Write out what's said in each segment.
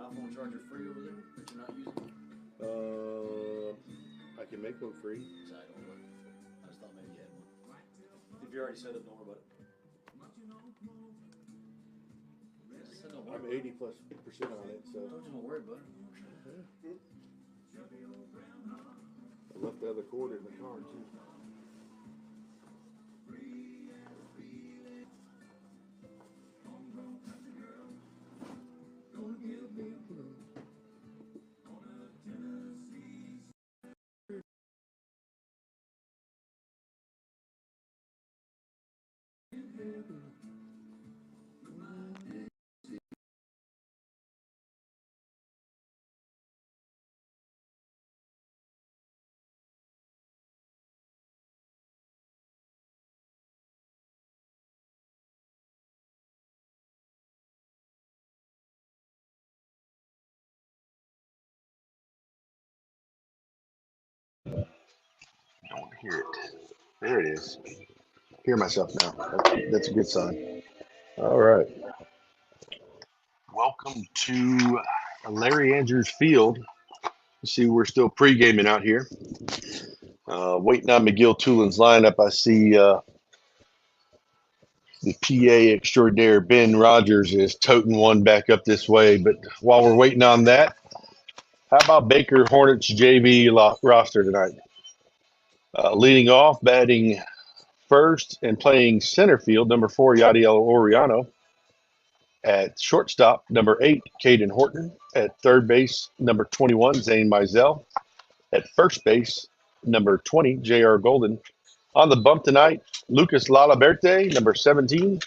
iPhone charger free over there that you're not using? I can make one free. Exactly. I just thought maybe you had one. If you're already set up, don't worry about it. Said don't worry I'm about it. 80+% on it, so I told you don't worry about it. I left the other cord in the car too. I don't hear it. There it is. Hear myself now. That's a good sign. All right. Welcome to Larry Andrews Field. You see, we're still pre-gaming out here. Waiting on McGill Toolin's lineup. I see the PA extraordinaire Ben Rogers is toting one back up this way. But while we're waiting on that, how about Baker Hornets JV roster tonight? Leading off, batting first and playing center field, number 4, Yadiel Oriano. At shortstop, number 8, Caden Horton. At third base, number 21, Zane Mizell. At first base, number 20, J.R. Golden. On the bump tonight, Lucas Lalaberte, number 17.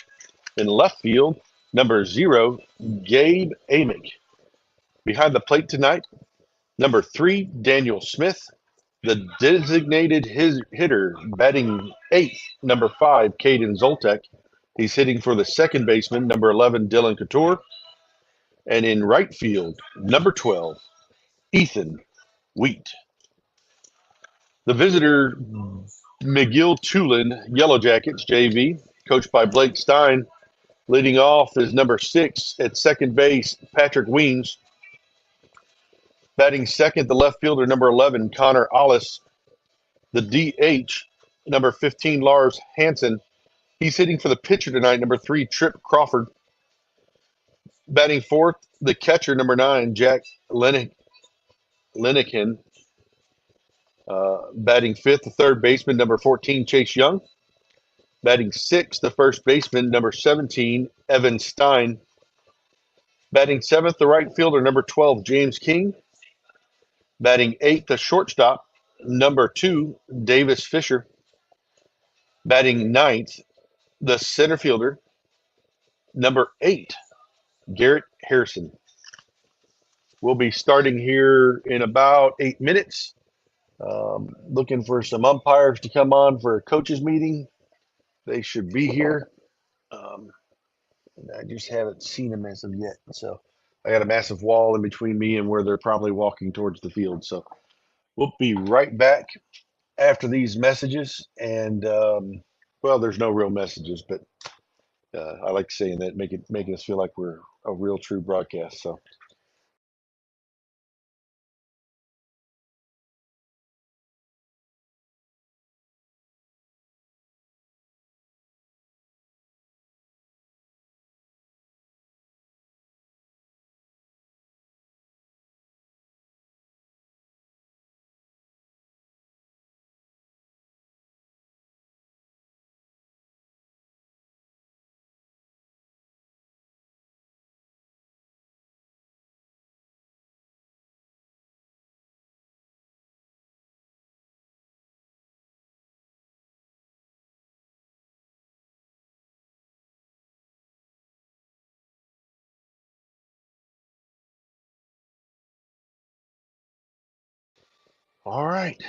In left field, number 0, Gabe Amick. Behind the plate tonight, number 3, Daniel Smith. The designated hitter, batting 8th, number 5, Caden Zoltek. He's hitting for the second baseman, number 11, Dylan Couture. And in right field, number 12, Ethan Wheat. The visitor, McGill Tulin Yellow Jackets JV, coached by Blake Stein. Leading off is number 6 at second base, Patrick Weems. Batting second, the left fielder, number 11, Connor Ollis. The DH, number 15, Lars Hansen. He's hitting for the pitcher tonight, number 3, Trip Crawford. Batting fourth, the catcher, number 9, Jack Lennigan. Batting fifth, the third baseman, number 14, Chase Young. Batting sixth, the first baseman, number 17, Evan Stein. Batting seventh, the right fielder, number 12, James King. Batting eighth, the shortstop, number 2, Davis Fisher. Batting ninth, the center fielder, number 8, Garrett Harrison. We'll be starting here in about 8 minutes. Looking for some umpires to come on for a coaches meeting. They should be here. I just haven't seen them as of yet. So I got a massive wall in between me and where they're probably walking towards the field. So we'll be right back after these messages. And well, there's no real messages, but I like saying that, making us feel like we're a real true broadcast. So all right.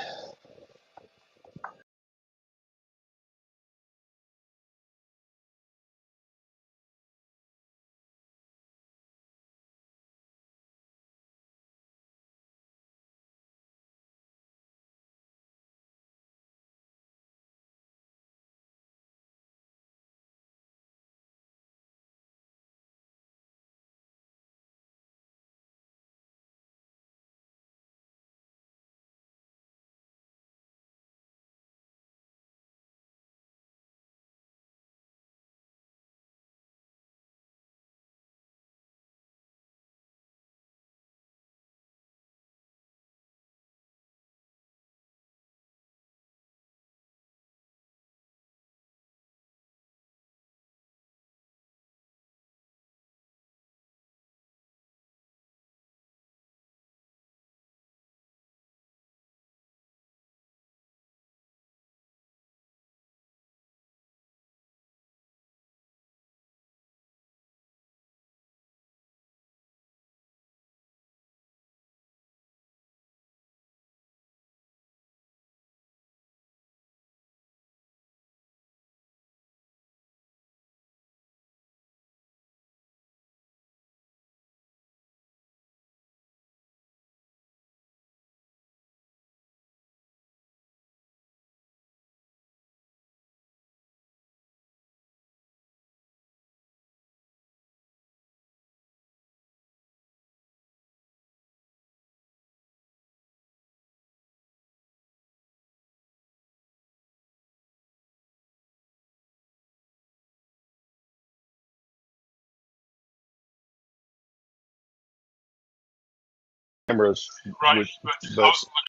cameras. Right, With, but I but was wrong.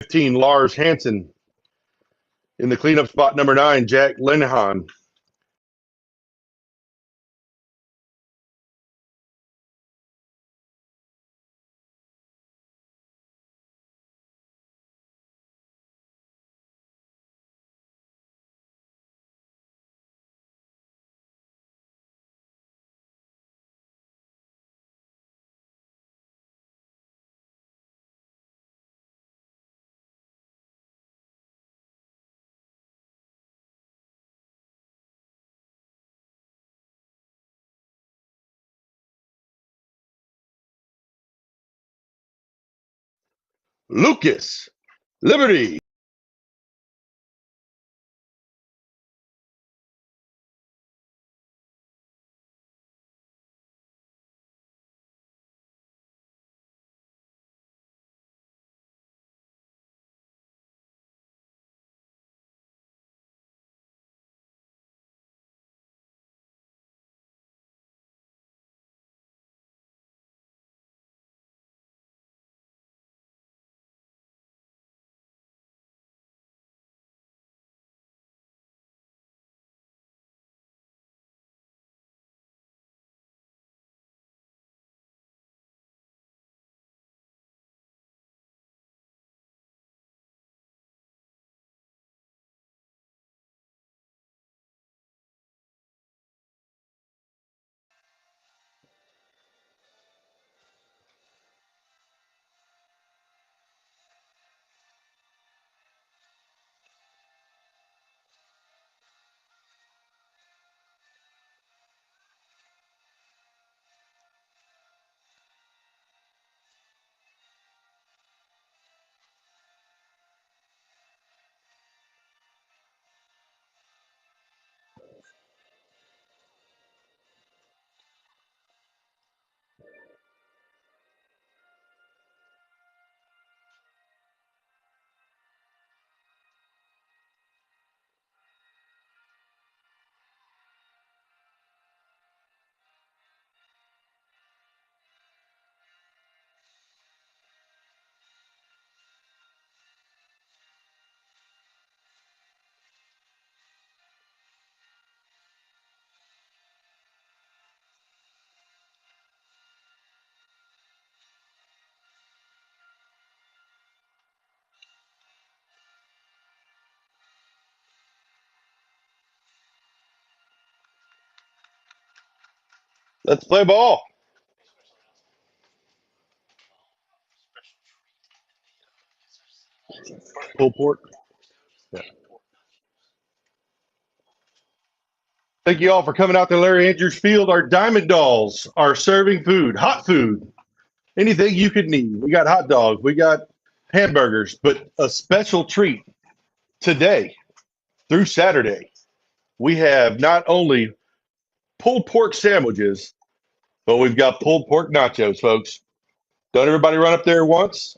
15, Lars Hansen. In the cleanup spot, number 9, Jack Linehan. Lucas Liberty. Let's play ball. Pulled pork. Yeah. Thank you all for coming out to Larry Andrews Field. Our Diamond Dolls are serving food, hot food, anything you could need. We got hot dogs, we got hamburgers, but a special treat today through Saturday. We have not only pulled pork sandwiches, but we've got pulled pork nachos, folks. Don't everybody run up there once,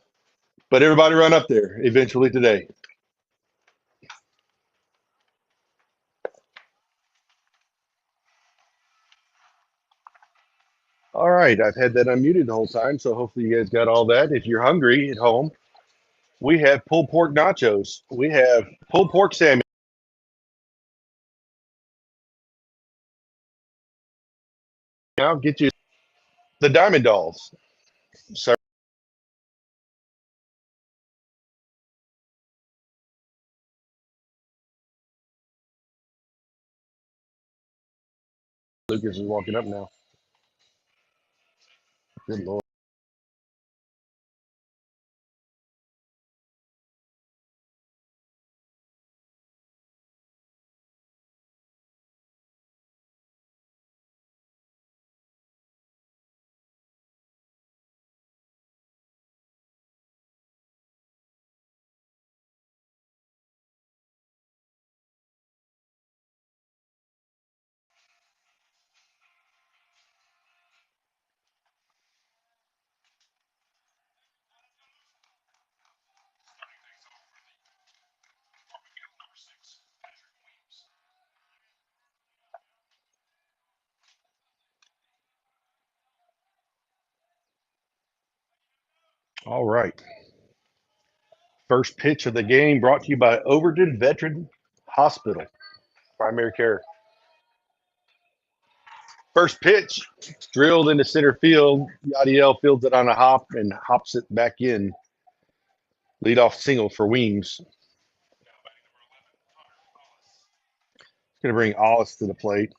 but everybody run up there eventually today. All right, I've had that unmuted the whole time, so hopefully you guys got all that. If you're hungry at home, we have pulled pork nachos. We have pulled pork sandwich. I'll get you the Diamond Dolls. Sorry, Lucas is walking up now. Good Lord. All right. First pitch of the game brought to you by Overton Veteran Hospital, primary care. First pitch drilled into center field. Yadiel fields it on a hop and hops it back in. Leadoff single for Weems. Going to bring Hollis to the plate.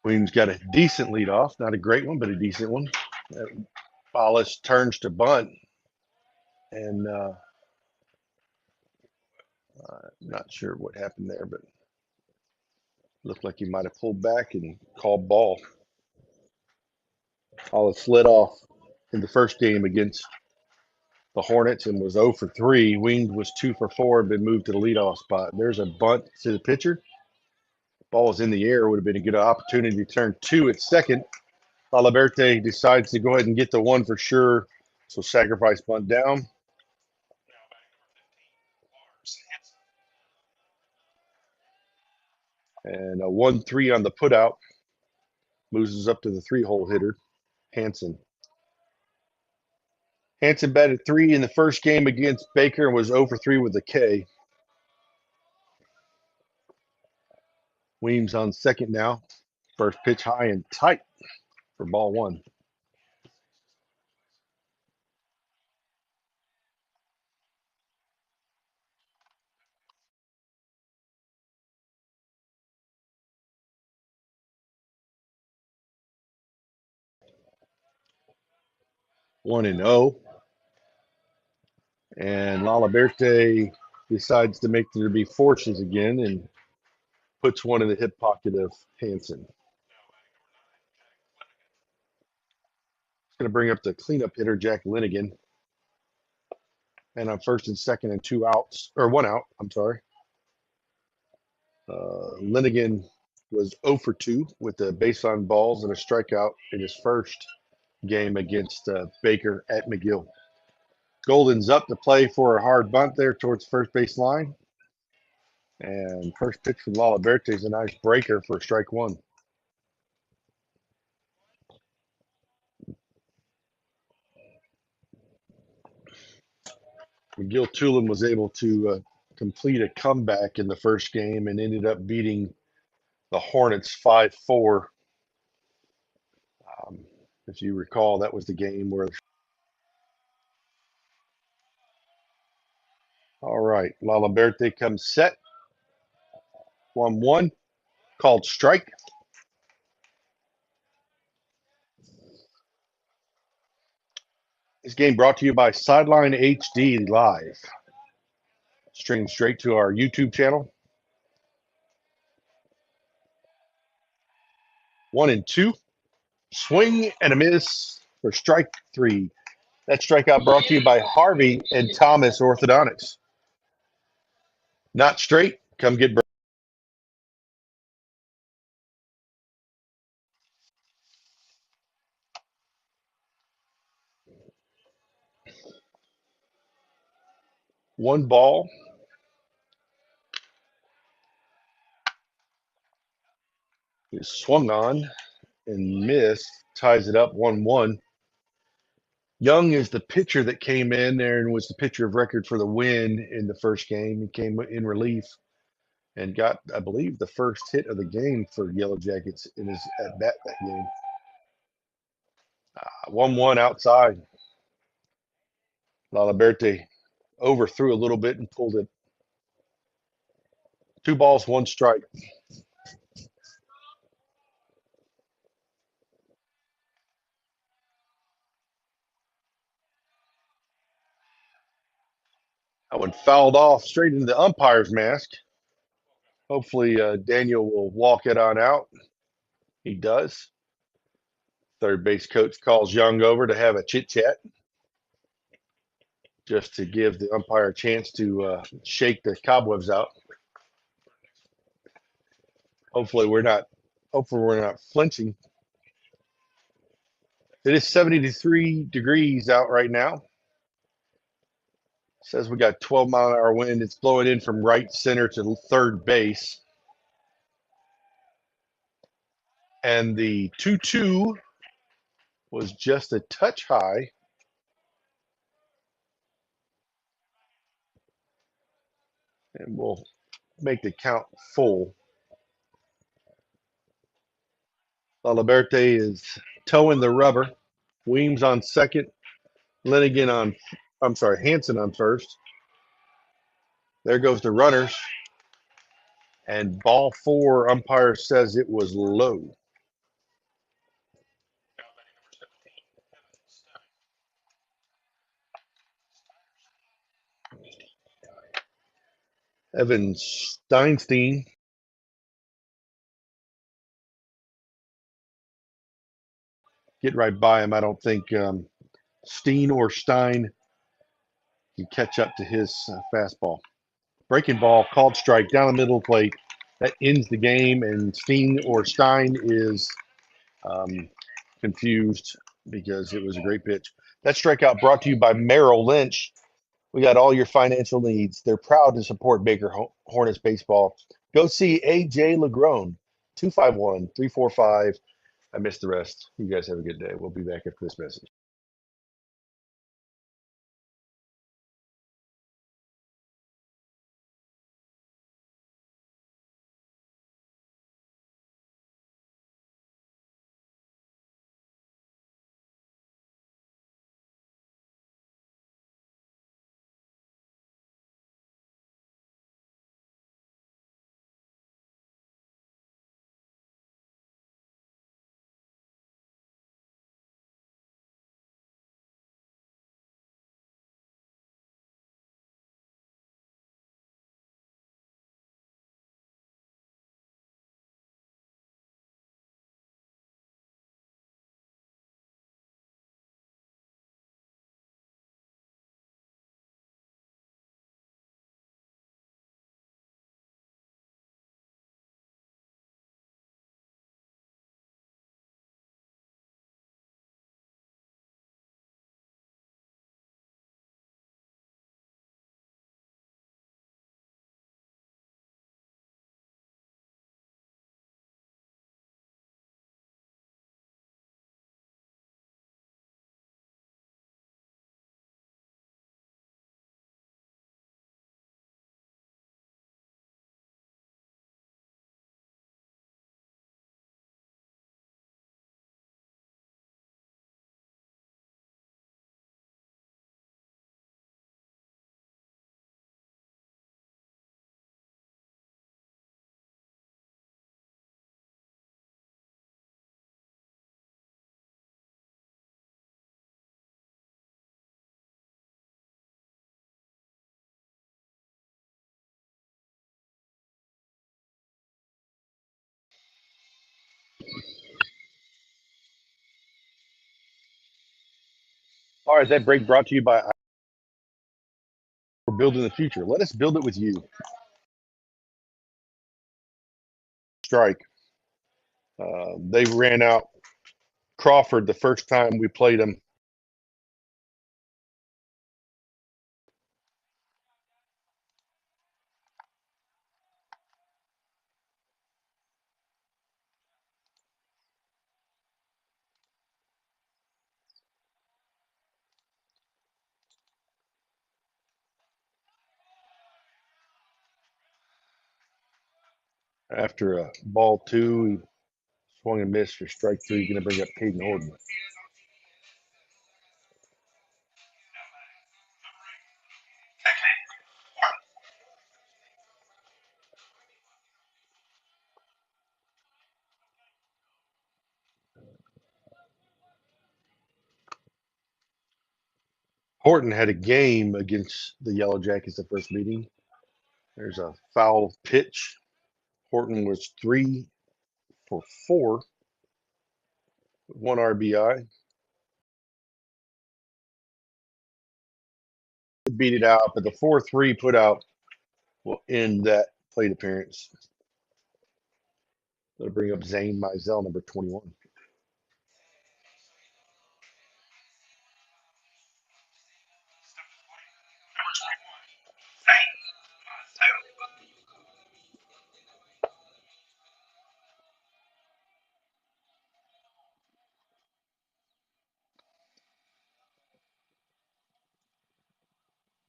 Weems got a decent leadoff, not a great one, but a decent one. Hollis turns to bunt, and not sure what happened there, but looked like he might have pulled back and called ball. Hollis slid off in the first game against the Hornets and was 0 for 3. Weems was 2 for 4 and been moved to the leadoff spot. There's a bunt to the pitcher. Ball was in the air. Would have been a good opportunity to turn 2 at second. Aliberte decides to go ahead and get the 1 for sure. So sacrifice bunt down. And a 1-3 on the putout. Moves us up to the 3-hole hitter, Hanson. Hanson batted 3 in the first game against Baker and was 0 for 3 with a K. Weems on second now. First pitch high and tight for ball 1. One and 0. And Lalaberte decides to make there be forces again and puts one in the hip pocket of Hanson. It's going to bring up the cleanup hitter, Jack Linigan. And on first and second and 2 outs, or 1 out, I'm sorry. Linigan was 0 for 2 with the base on balls and a strikeout in his first game against Baker at McGill. Golden's up to play for a hard bunt there towards first base line. And first pitch from Lalaberte is a nice breaker for strike 1. McGill Tulin was able to complete a comeback in the first game and ended up beating the Hornets 5-4. If you recall, that was the game where All right. Lala Berte comes set. 1-1. Called strike. This game brought to you by Sideline HD Live. Streaming straight to our YouTube channel. 1-2. Swing and a miss for strike 3. That strikeout brought to you by Harvey and Thomas Orthodontics. Not straight. Come get. One ball is swung on and missed. Ties it up 1-1. Young is the pitcher that came in there and was the pitcher of record for the win in the first game. He came in relief and got, I believe, the first hit of the game for Yellow Jackets in his at bat that game. 1-1 outside. Laliberte overthrew a little bit and pulled it. 2 balls, 1 strike. That one fouled off straight into the umpire's mask. Hopefully, Daniel will walk it on out. He does. Third base coach calls Young over to have a chit chat, just to give the umpire a chance to shake the cobwebs out. Hopefully, we're not flinching. It is 73 degrees out right now. Says we got 12-mile-an-hour wind. It's blowing in from right center to third base. And the 2-2 was just a touch high. And we'll make the count full. Laliberte is towing the rubber. Weems on second. Hanson on first. There goes the runners. And ball 4, umpire says it was low. Evan Steinstein get right by him. I don't think Steen or Stein can catch up to his fastball. Breaking ball, called strike down the middle plate. That ends the game, and Steen or Stein is confused because it was a great pitch. That strikeout brought to you by Merrill Lynch. We got all your financial needs. They're proud to support Baker Hornets baseball. Go see AJ Legrone, 251-345. I missed the rest. You guys have a good day. We'll be back after this message. All right, that break brought to you by We're Building the Future. Let us build it with you. Strike. They ran out Crawford the first time we played them. After a ball two, he swung and missed for strike three. Going to bring up Caden Horton. Horton had a game against the Yellow Jackets the first meeting. There's a foul pitch. Horton was 3 for 4 with 1 RBI. Beat it out, but the 4-3 put out will end that plate appearance. That'll bring up Zane Mizell, number 21.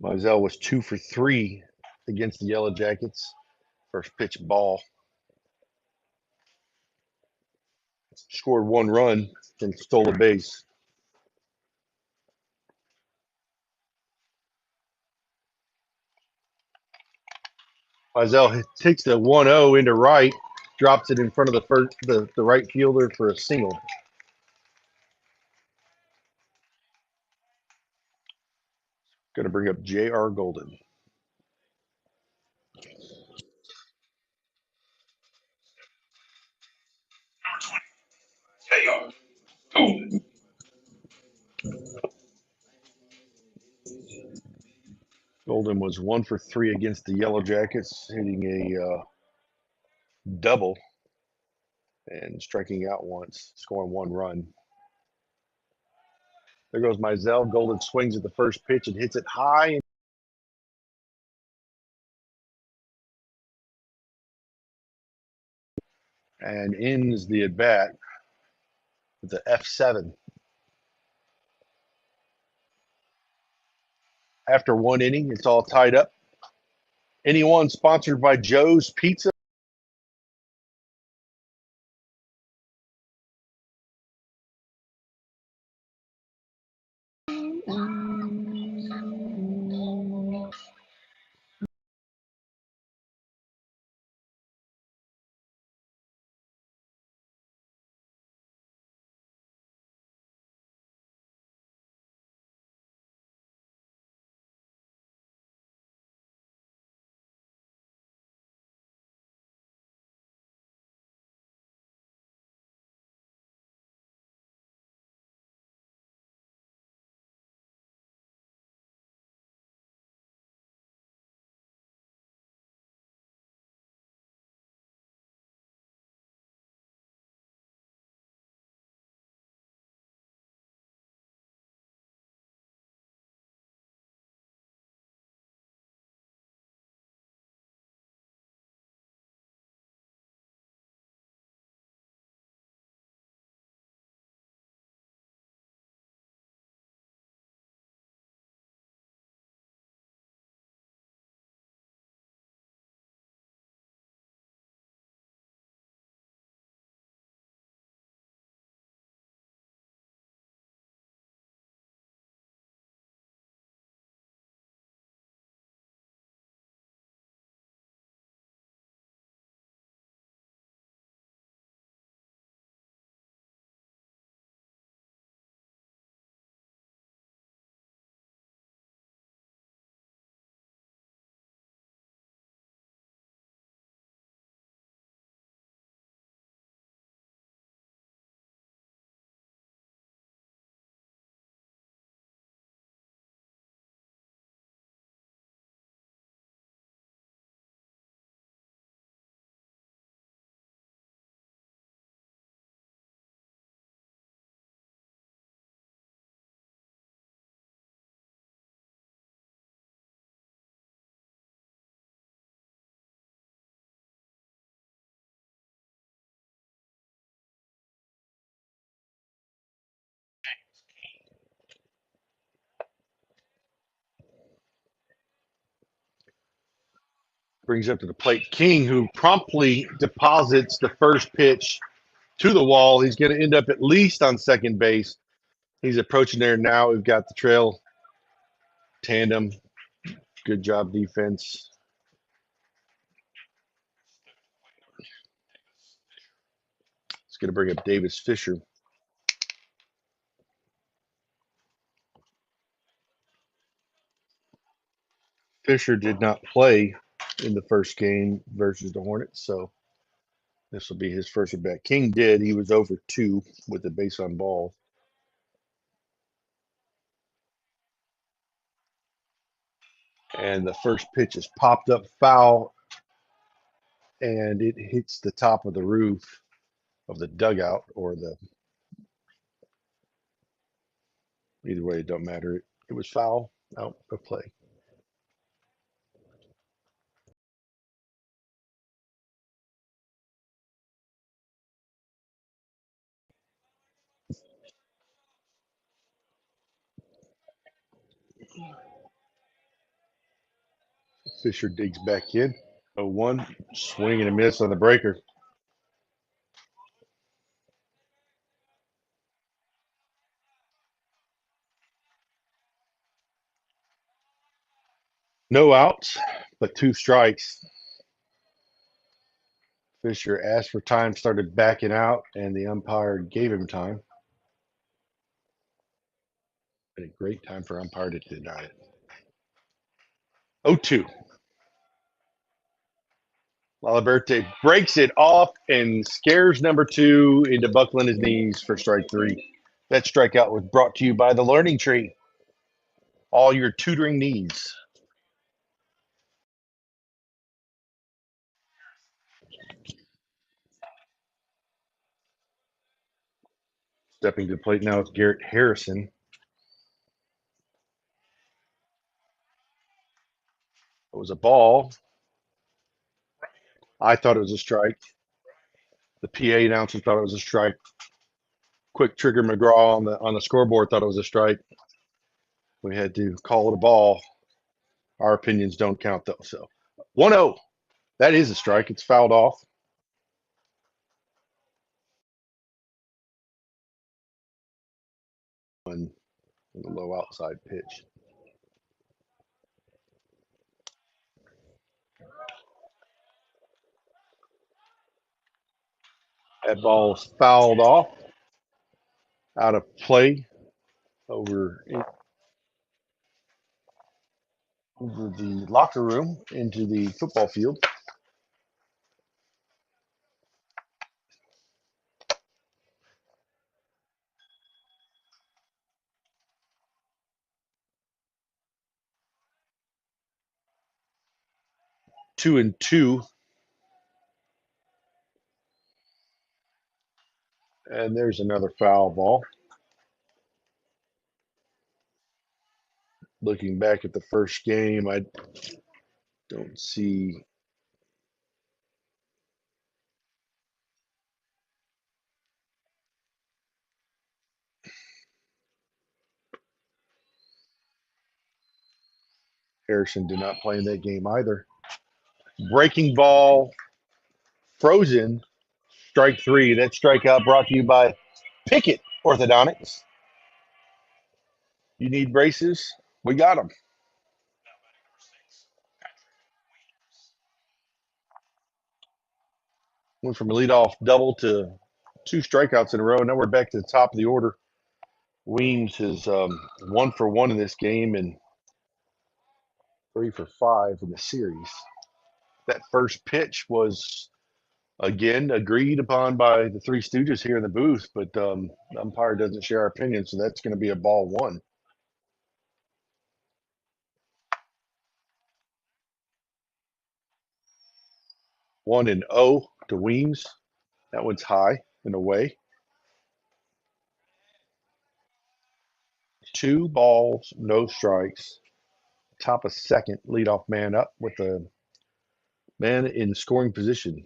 Mizell was 2 for 3 against the Yellow Jackets. First pitch ball. Scored 1 run and stole a base. Mizell takes the 1-0 into right, drops it in front of the right fielder for a single. Going to bring up J.R. Golden. Golden was 1 for 3 against the Yellow Jackets, hitting a double and striking out once, scoring 1 run. There goes Mizell. Golden swings at the first pitch and hits it high. And ends the at bat with the F7. After 1 inning, it's all tied up. Inning 1 sponsored by Joe's Pizza. Brings up to the plate King, who promptly deposits the first pitch to the wall. He's going to end up at least on second base. He's approaching there now. We've got the trail tandem. Good job defense. It's going to bring up Davis Fisher. Fisher did not play in the first game versus the Hornets, so this will be his first at bat. King did. He was over 2 with the base on ball. And the first pitch is popped up foul, and it hits the top of the roof of the dugout, or the either way, it don't matter. It was foul, out of play. Fisher digs back in. 0-1, swing and a miss on the breaker. No outs, but 2 strikes. Fisher asked for time, started backing out, and the umpire gave him time. But a great time for umpire to deny it. 0-2. Laliberte breaks it off and scares number 2 into buckling his knees for strike 3. That strikeout was brought to you by the Learning Tree. All your tutoring needs. Stepping to the plate now is Garrett Harrison. It was a ball. I thought it was a strike. The PA announcer thought it was a strike. Quick trigger McGraw on the scoreboard thought it was a strike. We had to call it a ball. Our opinions don't count though. So 1-0. That is a strike. It's fouled off. On the low outside pitch. That ball is fouled off, out of play over the locker room into the football field. Two and two. And there's another foul ball. Looking back at the first game, I don't see Harrison did not play in that game either. Breaking ball, frozen, strike 3. That strikeout brought to you by Pickett Orthodontics. You need braces? We got them. Went from a leadoff double to 2 strikeouts in a row. Now we're back to the top of the order. Weems is 1 for 1 in this game and 3 for 5 in the series. That first pitch was, again, agreed upon by the 3 Stooges here in the booth, but the umpire doesn't share our opinion, so that's going to be a ball 1. 1-0 to Weems. That one's high and away. 2 balls, no strikes. Top of second, leadoff man up with a man in scoring position.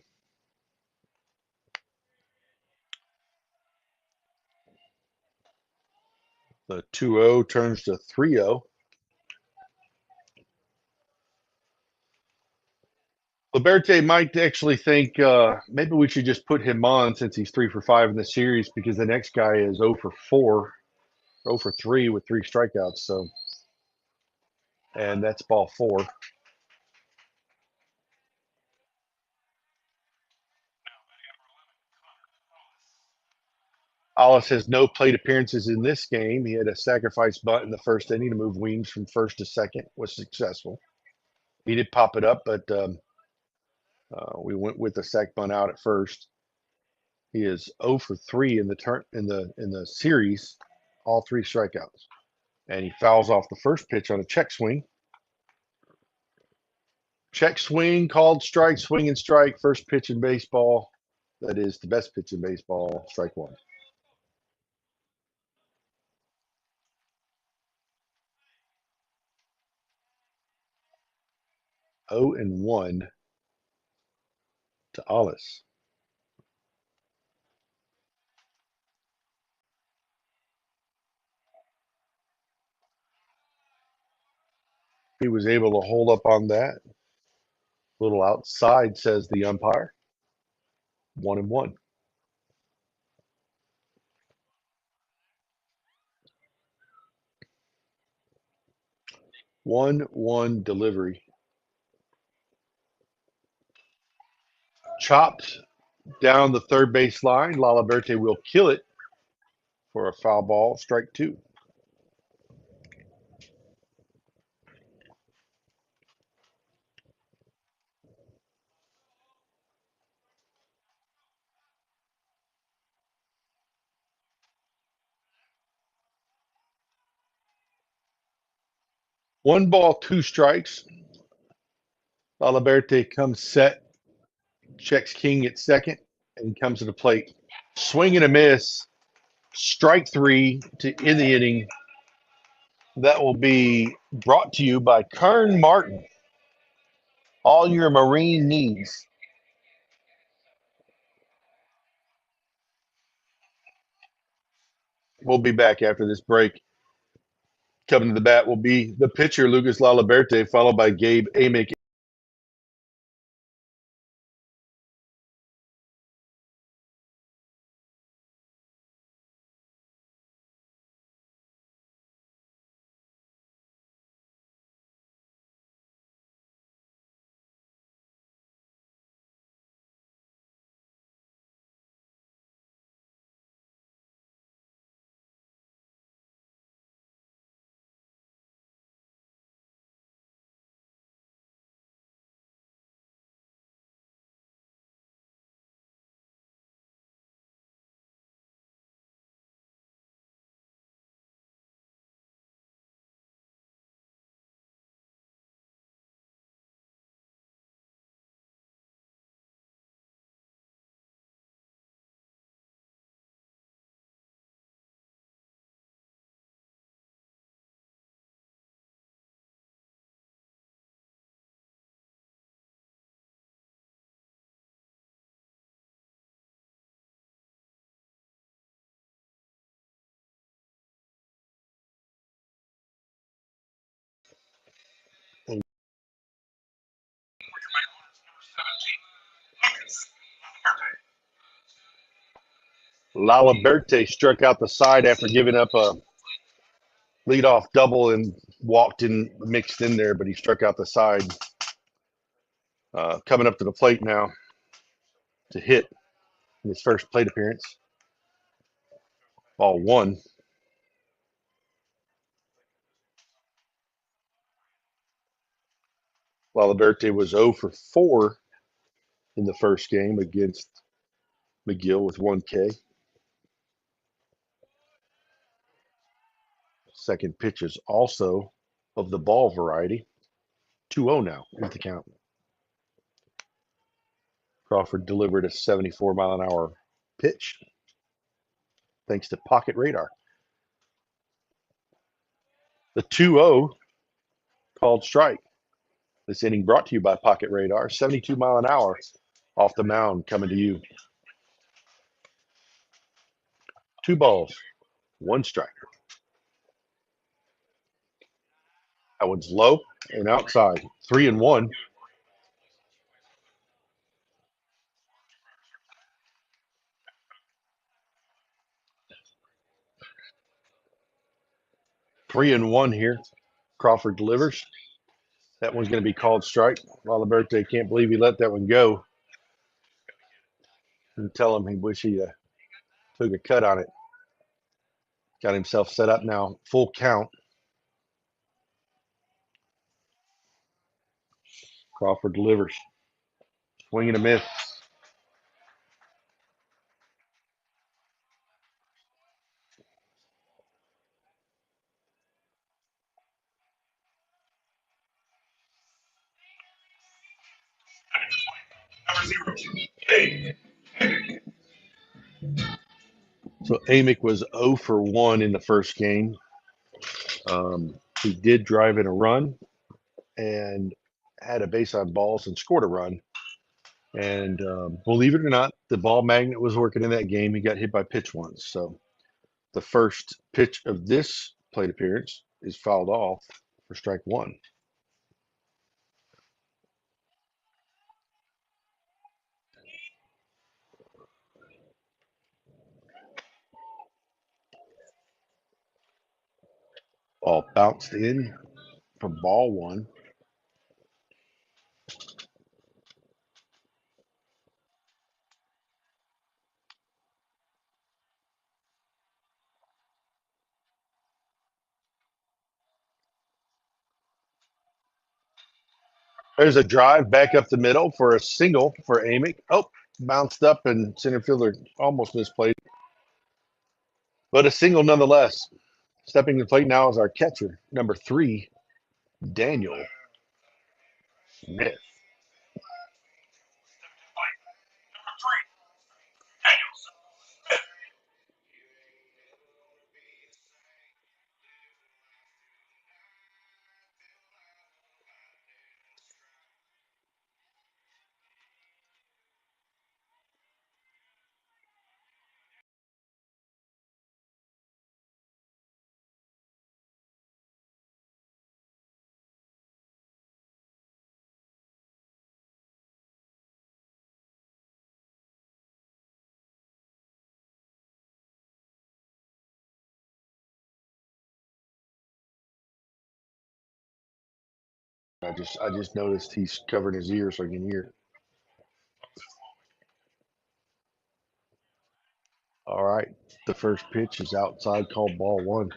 The 2-0 turns to 3-0. Liberte might actually think maybe we should just put him on since he's 3 for 5 in the series because the next guy is 0 for 4, 0 for 3 with 3 strikeouts. So, and that's ball 4. Hollis has no plate appearances in this game. He had a sacrifice bunt in the first inning to move Weems from first to second. Was successful. He did pop it up, but we went with the sac bunt out at first. He is 0 for 3 in the series, all 3 strikeouts, and he fouls off the first pitch on a check swing. Check swing, called strike, swing and strike, first pitch in baseball. That is the best pitch in baseball. Strike 1. 0-1 to Hollis. He was able to hold up on that. Little outside, says the umpire. 1-1. 1-1 delivery. Chopped down the third base line. Laliberte will kill it for a foul ball. Strike 2. One ball, 2 strikes. Laliberte comes set, checks King at second, and comes to the plate. Swing and a miss. Strike 3 to end the inning. That will be brought to you by Kern Martin. All your marine needs. We'll be back after this break. Coming to the bat will be the pitcher, Lucas Laliberte, followed by Gabe Amick. Laliberte struck out the side after giving up a leadoff double and walked in, mixed in there, but he struck out the side. Coming up to the plate now to hit in his first plate appearance. Ball 1. Laliberte was 0 for 4 in the first game against McGill with 1 K. Second pitch is also of the ball variety. 2-0 now is the count. Crawford delivered a 74-mile-an-hour pitch thanks to pocket radar. The 2-0 called strike. This inning brought to you by Pocket Radar. 72 mile an hour off the mound coming to you. 2 balls, 1 strike. That one's low and outside. 3-1. Three and one here. Crawford delivers. That one's going to be called strike. Valverde can't believe he let that one go. And tell him he wish he took a cut on it. Got himself set up now. Full count. Crawford delivers. Swing and a miss. So Amick was 0 for 1 in the first game. He did drive in a run and had a base on balls and scored a run. And believe it or not, the ball magnet was working in that game. He got hit by pitch once. So the first pitch of this plate appearance is fouled off for strike one. Ball bounced in for ball one. There's a drive back up the middle for a single for Amick. Oh, bounced up and center fielder almost misplayed. But a single nonetheless. Stepping to the plate now is our catcher, number 3, Daniel Smith. I just noticed he's covering his ears so I can hear. All right. The first pitch is outside, called ball one.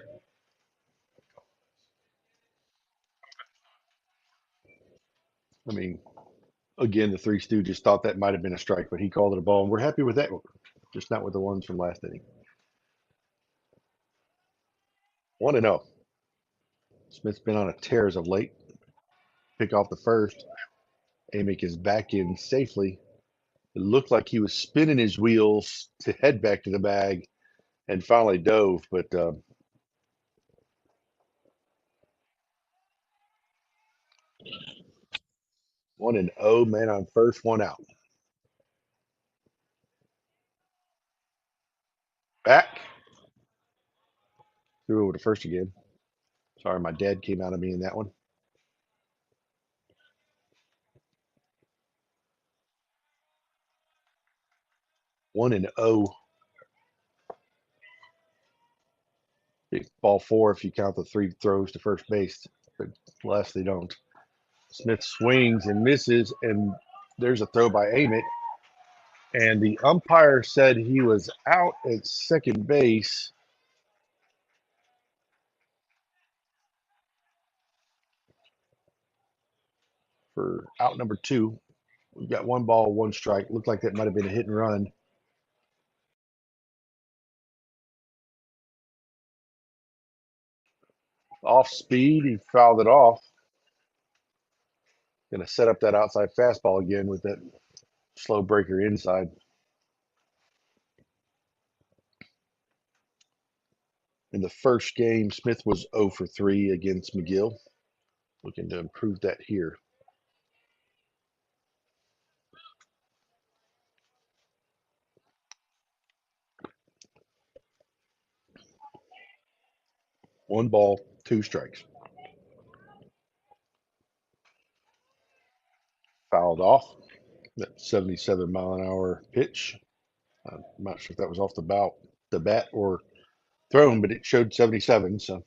I mean, again, the Three Stooges thought that might have been a strike, but he called it a ball, and we're happy with that one. Just not with the ones from last inning. 1-0. Smith's been on a tear as of late. Pick off the first. Amick is back in safely. It looked like he was spinning his wheels to head back to the bag and finally dove, but 1-0, man on first, one out. Back. Threw over to first again. Sorry, my dad came out of me in that one. 1-0. Ball four if you count the 3 throws to first base, but less they don't. Smith swings and misses, and there's a throw by Amick. And the umpire said he was out at second base. For out number 2. We've got 1 ball, 1 strike. Looked like that might have been a hit and run. Off speed, he fouled it off. Going to set up that outside fastball again with that slow breaker inside. In the first game, Smith was 0 for 3 against McGill. Looking to improve that here. One ball, 2 strikes. Fouled off. That 77-mile-an-hour pitch. I'm not sure if that was off the bat or thrown, but it showed 77. So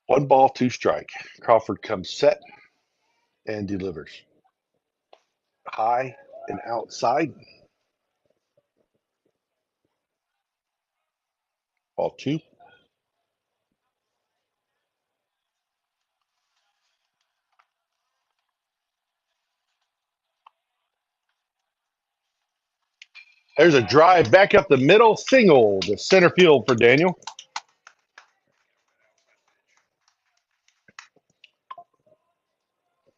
one ball, two strike. Crawford comes set and delivers. High and outside. Ball two. There's a drive back up the middle, single to center field for Daniel.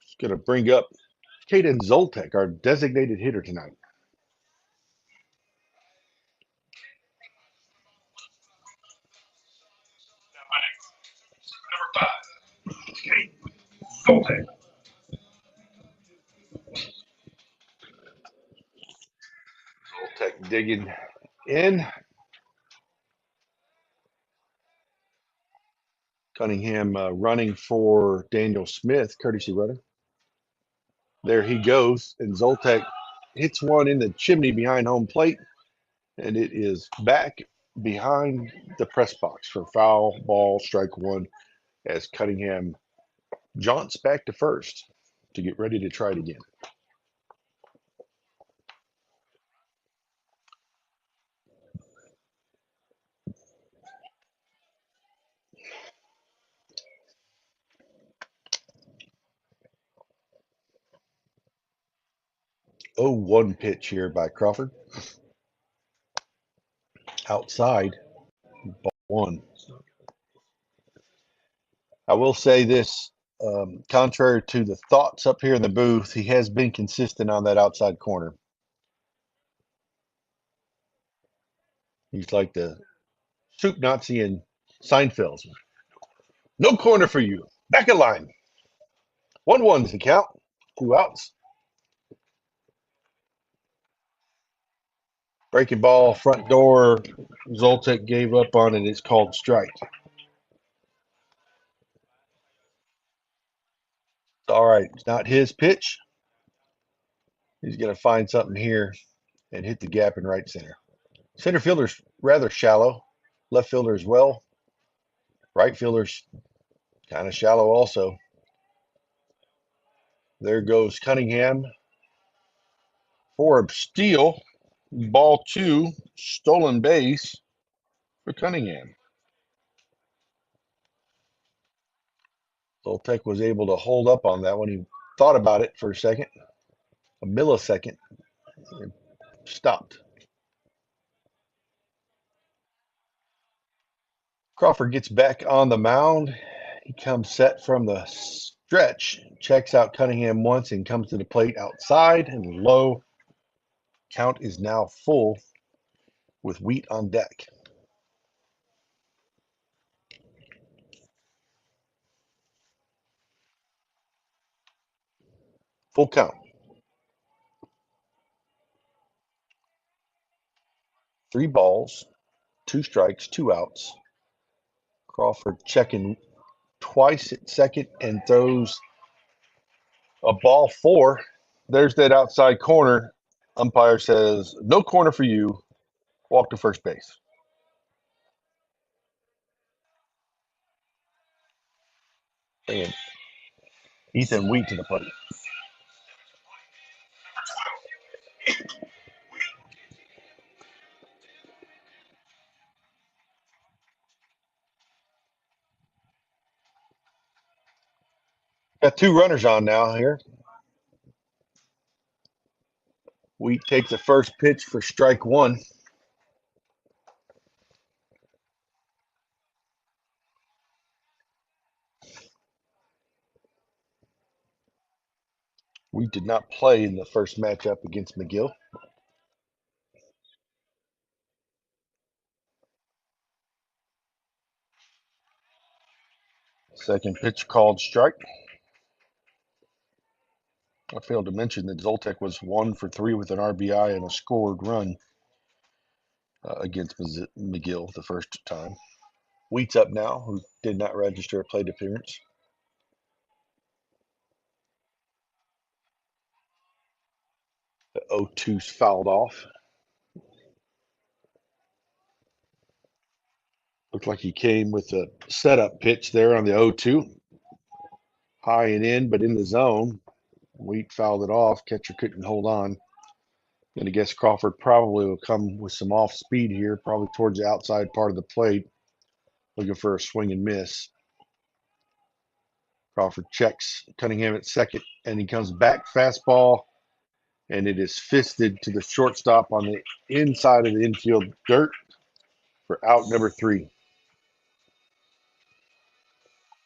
It's going to bring up Caden Zoltek, our designated hitter tonight. Number 5, Zoltek. Zoltek digging in. Cunningham running for Daniel Smith, courtesy runner. There he goes, and Zoltek hits one in the chimney behind home plate, and it is back behind the press box for foul ball, strike one, as Cunningham jaunts back to first to get ready to try it again. Oh, one pitch here by Crawford. Outside, ball one. I will say this, contrary to the thoughts up here in the booth, he has been consistent on that outside corner. He's like the soup Nazi in Seinfeld. No corner for you. Back of line. 1-1 is the count. 2 outs. Breaking ball, front door. Zoltek gave up on it. It's called strike. All right. It's not his pitch. He's going to find something here and hit the gap in right center. Center fielder's rather shallow. Left fielder as well. Right fielder's kind of shallow also. There goes Cunningham for a steal. Ball two, stolen base for Cunningham. Zoltek was able to hold up on that one. He thought about it for a second, a millisecond, and stopped. Crawford gets back on the mound. He comes set from the stretch, checks out Cunningham once, and comes to the plate outside and low. Count is now full with Wheat on deck. Full count. 3 balls, 2 strikes, 2 outs. Crawford checking twice at second and throws a ball 4. There's that outside corner. Umpire says, no corner for you. Walk to first base. And Ethan Wheat to the plate. Got 2 runners on now here. Wheat takes the first pitch for strike 1. Wheat did not play in the first matchup against McGill. Second pitch called strike. I failed to mention that Zoltek was 1 for 3 with an RBI and a scored run against McGill the first time. Wheat's up now, who did not register a plate appearance. The 0-2's fouled off. Looked like he came with a setup pitch there on the 0-2. High and in, but in the zone. Wheat fouled it off. Catcher couldn't hold on. And I guess Crawford probably will come with some off speed here, probably towards the outside part of the plate, looking for a swing and miss. Crawford checks Cunningham at second, and he comes back fastball, and it is fisted to the shortstop on the inside of the infield dirt for out number 3.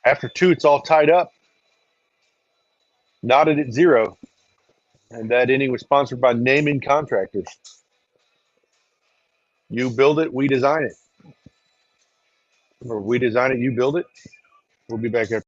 After 2, it's all tied up, knotted at 0. And that inning was sponsored by Naming Contractors. You build it, we design it. Or we design it, you build it. We'll be back after.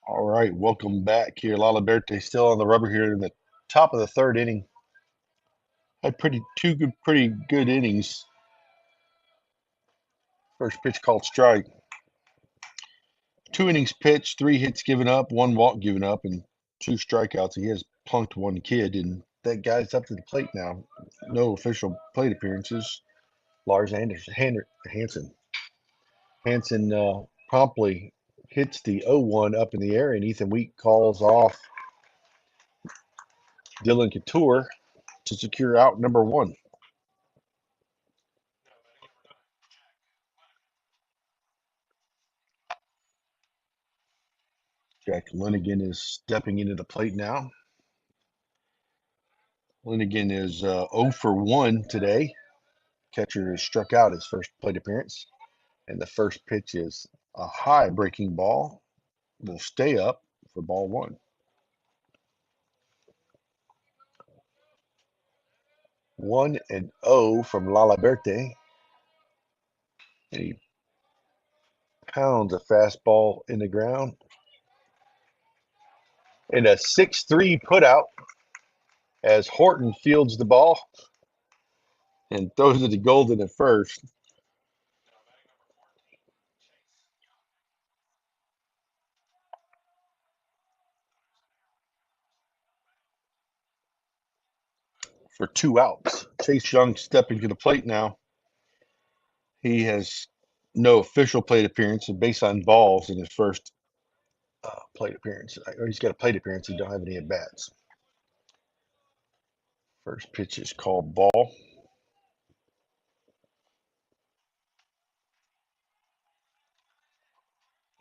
All right, welcome back here. Lala Berte still on the rubber here in the top of the 3rd inning. Had pretty good innings. First pitch called strike. 2 innings pitched, 3 hits given up, 1 walk given up, and 2 strikeouts. He has plunked 1 kid, and that guy's up to the plate now. No official plate appearances. Lars Hansen. Hansen promptly hits the 0-1 up in the air, and Ethan Wheat calls off Dylan Couture to secure out number 1. Jack Linigan is stepping into the plate now. Linigan is 0 for 1 today. Catcher has struck out his first plate appearance. And the first pitch is a high breaking ball. Will stay up for ball 1. 1-0 from Lala Berte. And he pounds a fastball in the ground. And a 6-3 putout as Horton fields the ball and throws it to Golden at first. For 2 outs. Chase Young stepping to the plate now. He has no official plate appearance and based on balls in his first plate appearance. Or he's got a plate appearance. He don't have any at bats. First pitch is called ball.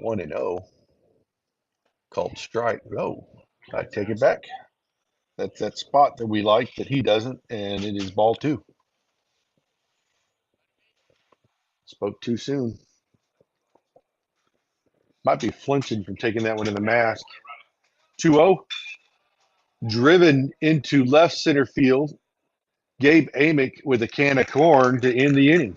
1-0. Called strike. Oh, I take it back. That's that spot that we like that he doesn't, and it is ball 2. Spoke too soon. Might be flinching from taking that one in the mask. 2-0. Driven into left center field. Gabe Amick with a can of corn to end the inning.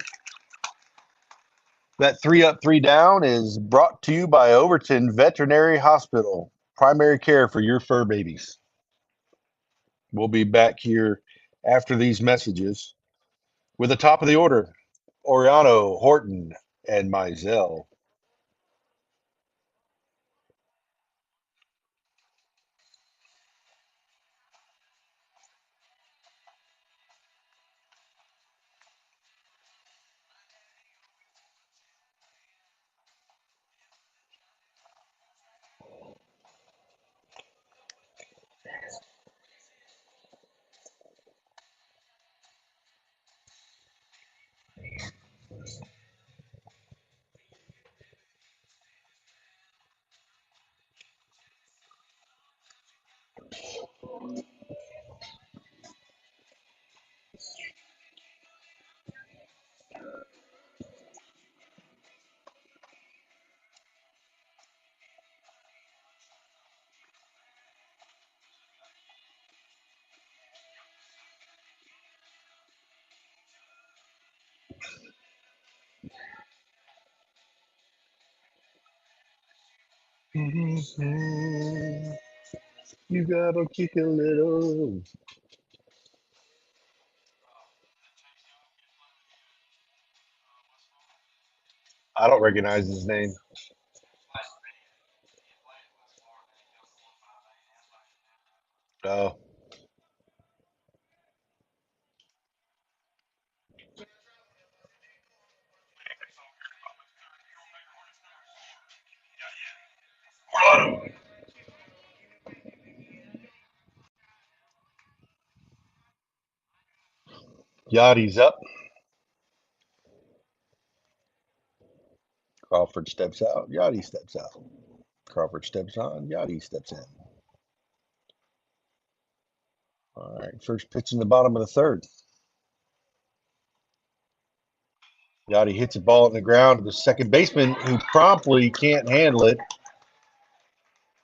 That 3 up, 3 down is brought to you by Overton Veterinary Hospital. Primary care for your fur babies. We'll be back here after these messages with the top of the order. Oriano, Horton, and Mizell. You gotta kick a little. I don't recognize his name. Oh, Yachty's up. Crawford steps out. Yachty steps out. Crawford steps on. Yachty steps in. All right, first pitch in the bottom of the third. Yachty hits a ball in the ground to the second baseman who promptly can't handle it.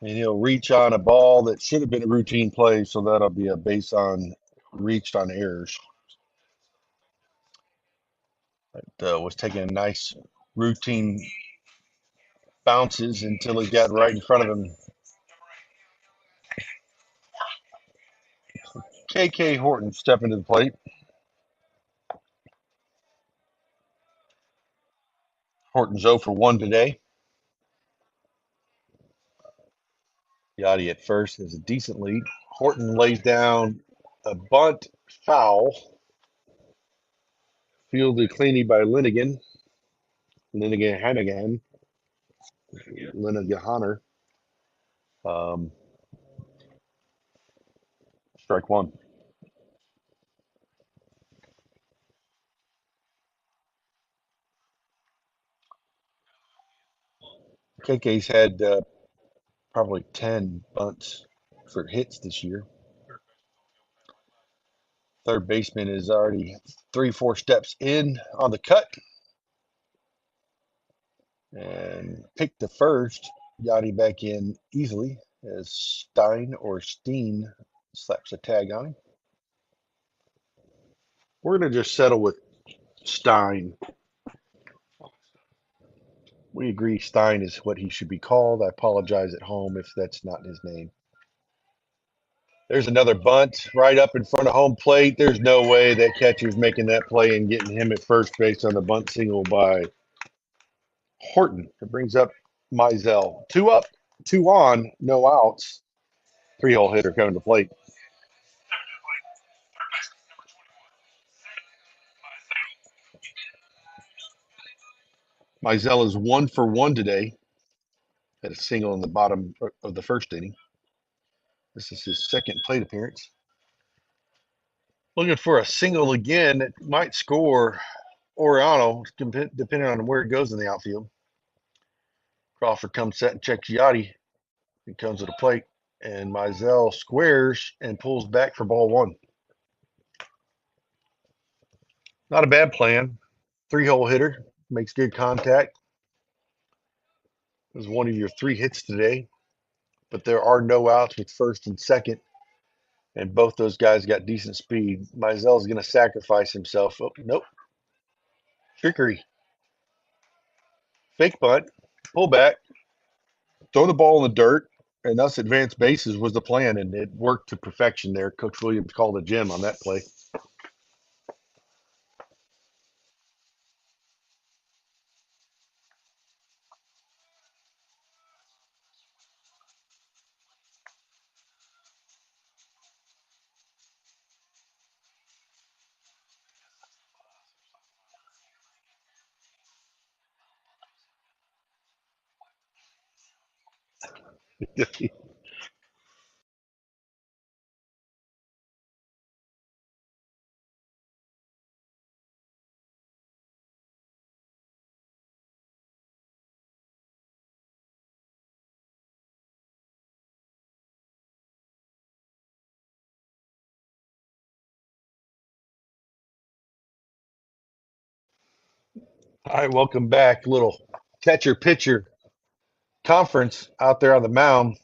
And he'll reach on a ball that should have been a routine play, so that'll be a base on reached on errors. It was taking a nice routine bounces until he got right in front of him. KK Horton stepping to the plate. Horton's 0 for 1 today. Yachty at first has a decent lead. Horton lays down a bunt foul. Fielded cleanly by Linigan. Linigan. Strike 1. KK's had probably 10 bunts for hits this year. Third baseman is already 3-4 steps in on the cut. And picked the first. Yachty back in easily as Steen slaps a tag on him. We're going to just settle with Stein. We agree Stein is what he should be called. I apologize at home if that's not his name. There's another bunt right up in front of home plate. There's no way that catcher's making that play and getting him at first base on the bunt single by Horton. It brings up Mizell. 2 up, 2 on, no outs. 3-hole hitter coming to plate. Mizell is 1 for 1 today. Had a single in the bottom of the first inning. This is his second plate appearance. Looking for a single again that might score Oriano, depending on where it goes in the outfield. Crawford comes set and checks Yachty. He comes to the plate, and Mizell squares and pulls back for ball one. Not a bad plan. 3-hole hitter, makes good contact. It was one of your 3 hits today, but there are no outs with first and second, and both those guys got decent speed. Mizell's going to sacrifice himself. Oh, nope. Trickery. Fake bunt, pull back, throw the ball in the dirt, and thus advance bases was the plan, and it worked to perfection there. Coach Williams called a gem on that play. All right, welcome back. Little catcher pitcher conference out there on the mound.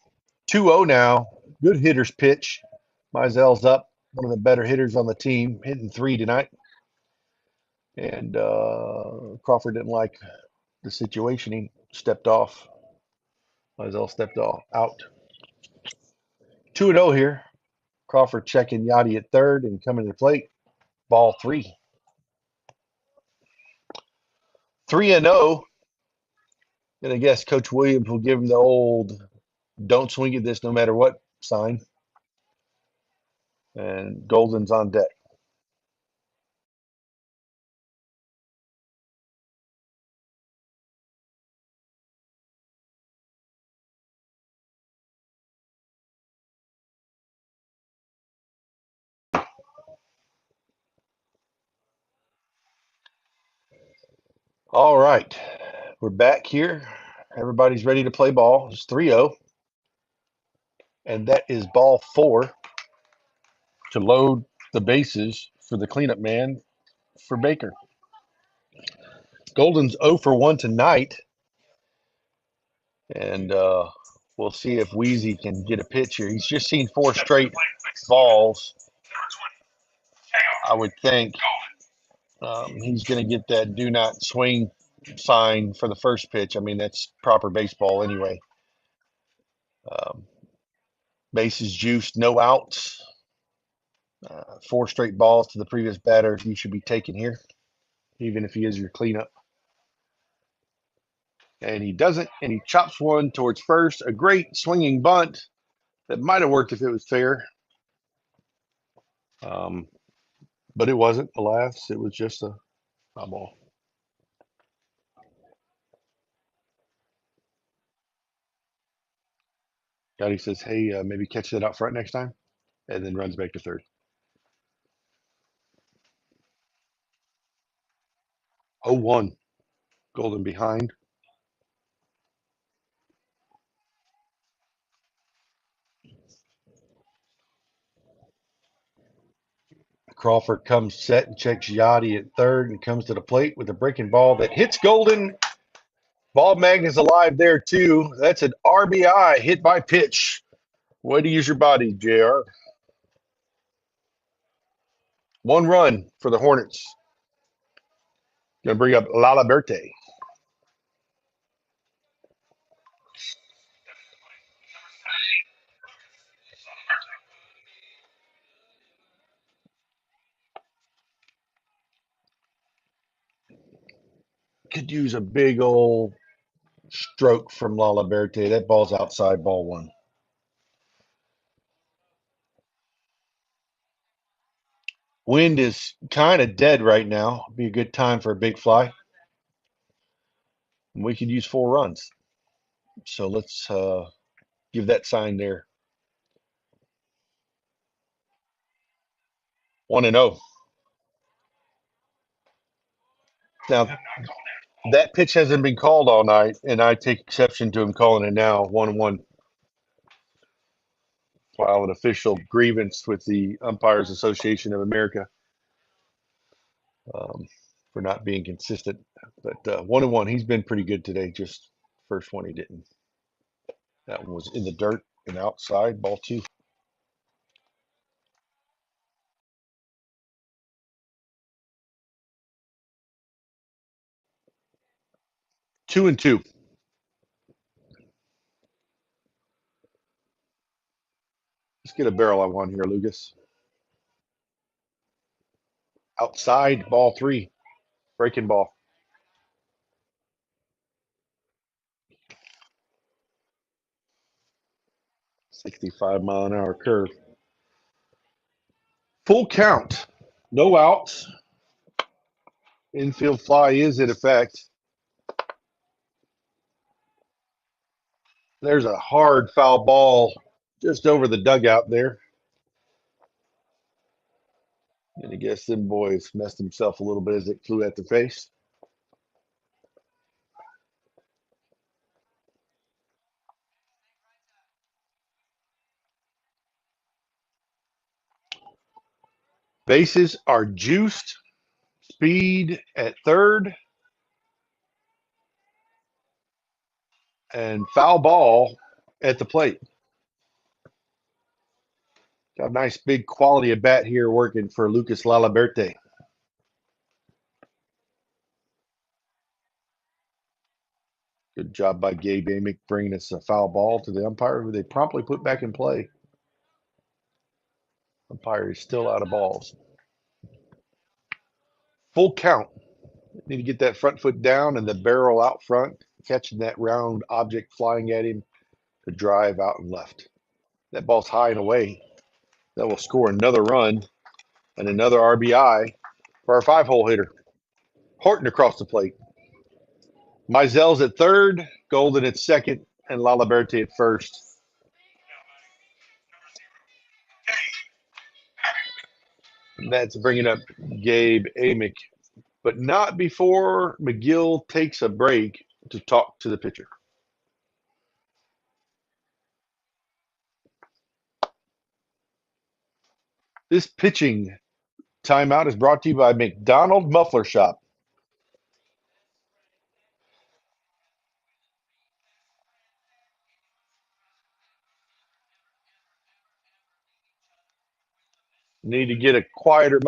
2-0 now. Good hitters pitch. Mizell's up, one of the better hitters on the team, hitting 3 tonight. And Crawford didn't like the situation. He stepped off. Mizell stepped off out. 2-0 here. Crawford checking Yachty at third and coming to the plate. Ball 3. 3-0. And I guess Coach Williams will give him the old don't swing at this no matter what sign. And Golden's on deck. All right. We're back here. Everybody's ready to play ball. It's 3-0. And that is ball 4 to load the bases for the cleanup man for Baker. Golden's 0 for 1 tonight. And we'll see if Wheezy can get a pitch here. He's just seen 4 straight balls. I would think he's going to get that do not swing sign for the first pitch. I mean, that's proper baseball anyway. Bases juiced, no outs. 4 straight balls to the previous batter you should be taking here, even if he is your cleanup. And he doesn't, and he chops one towards first. A great swinging bunt that might have worked if it was fair. But it wasn't, alas. It was just a foul ball. Gotti says, hey, maybe catch that out front next time, and then runs back to third. 0-1. Golden behind. Crawford comes set and checks Yachty at third and comes to the plate with a breaking ball that hits Golden. Ball magnet's alive there, too. That's an RBI hit by pitch. Way to use your body, JR. 1 run for the Hornets. Going to bring up Lala Berte. Could use a big old stroke from Lala Berte. That ball's outside, ball 1. Wind is kind of dead right now. Be a good time for a big fly. We could use 4 runs. So let's give that sign there. 1-0. Now, that pitch hasn't been called all night, and I take exception to him calling it now. 1-1. File an official grievance with the Umpires Association of America um, for not being consistent. But 1-1, he's been pretty good today. Just first one he didn't. That one was in the dirt and outside, ball 2. 2-2. Let's get a barrel on one here, Lucas. Outside, ball 3. Breaking ball. 65-mile-an-hour curve. Full count. No outs. Infield fly is in effect. There's a hard foul ball just over the dugout there. And I guess them boys messed himself a little bit as it flew at the face. Bases are juiced. Speed at third. And foul ball at the plate. Got a nice big quality of bat here working for Lucas Laliberte. Good job by Gabe Amick bringing us a foul ball to the umpire, who they promptly put back in play. Umpire is still out of balls. Full count. Need to get that front foot down and the barrel out front, catching that round object flying at him to drive out and left. That ball's high and away. That will score another run and another RBI for our 5-hole hitter. Horton across the plate. Meisel's at third, Golden at second, and Laliberte at first. And that's bringing up Gabe Amick, but not before McGill takes a break to talk to the pitcher. This pitching timeout is brought to you by McDonald Muffler Shop. Need to get a quieter.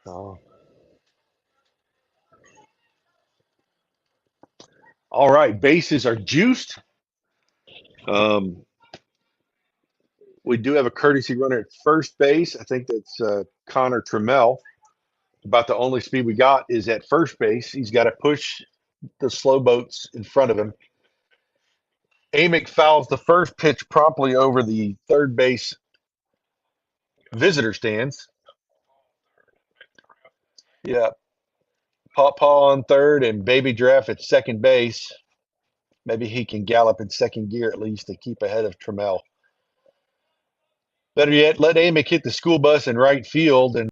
Oh. All right, bases are juiced. We do have a courtesy runner at first base. I think that's Connor Trammell. About the only speed we got is at first base. He's got to push the slow boats in front of him. Amick fouls the first pitch promptly over the third base visitor stands. Yeah. Paw on third and Baby Giraffe at second base. Maybe he can gallop in second gear at least to keep ahead of Trammell. Better yet, let Amick hit the school bus in right field. And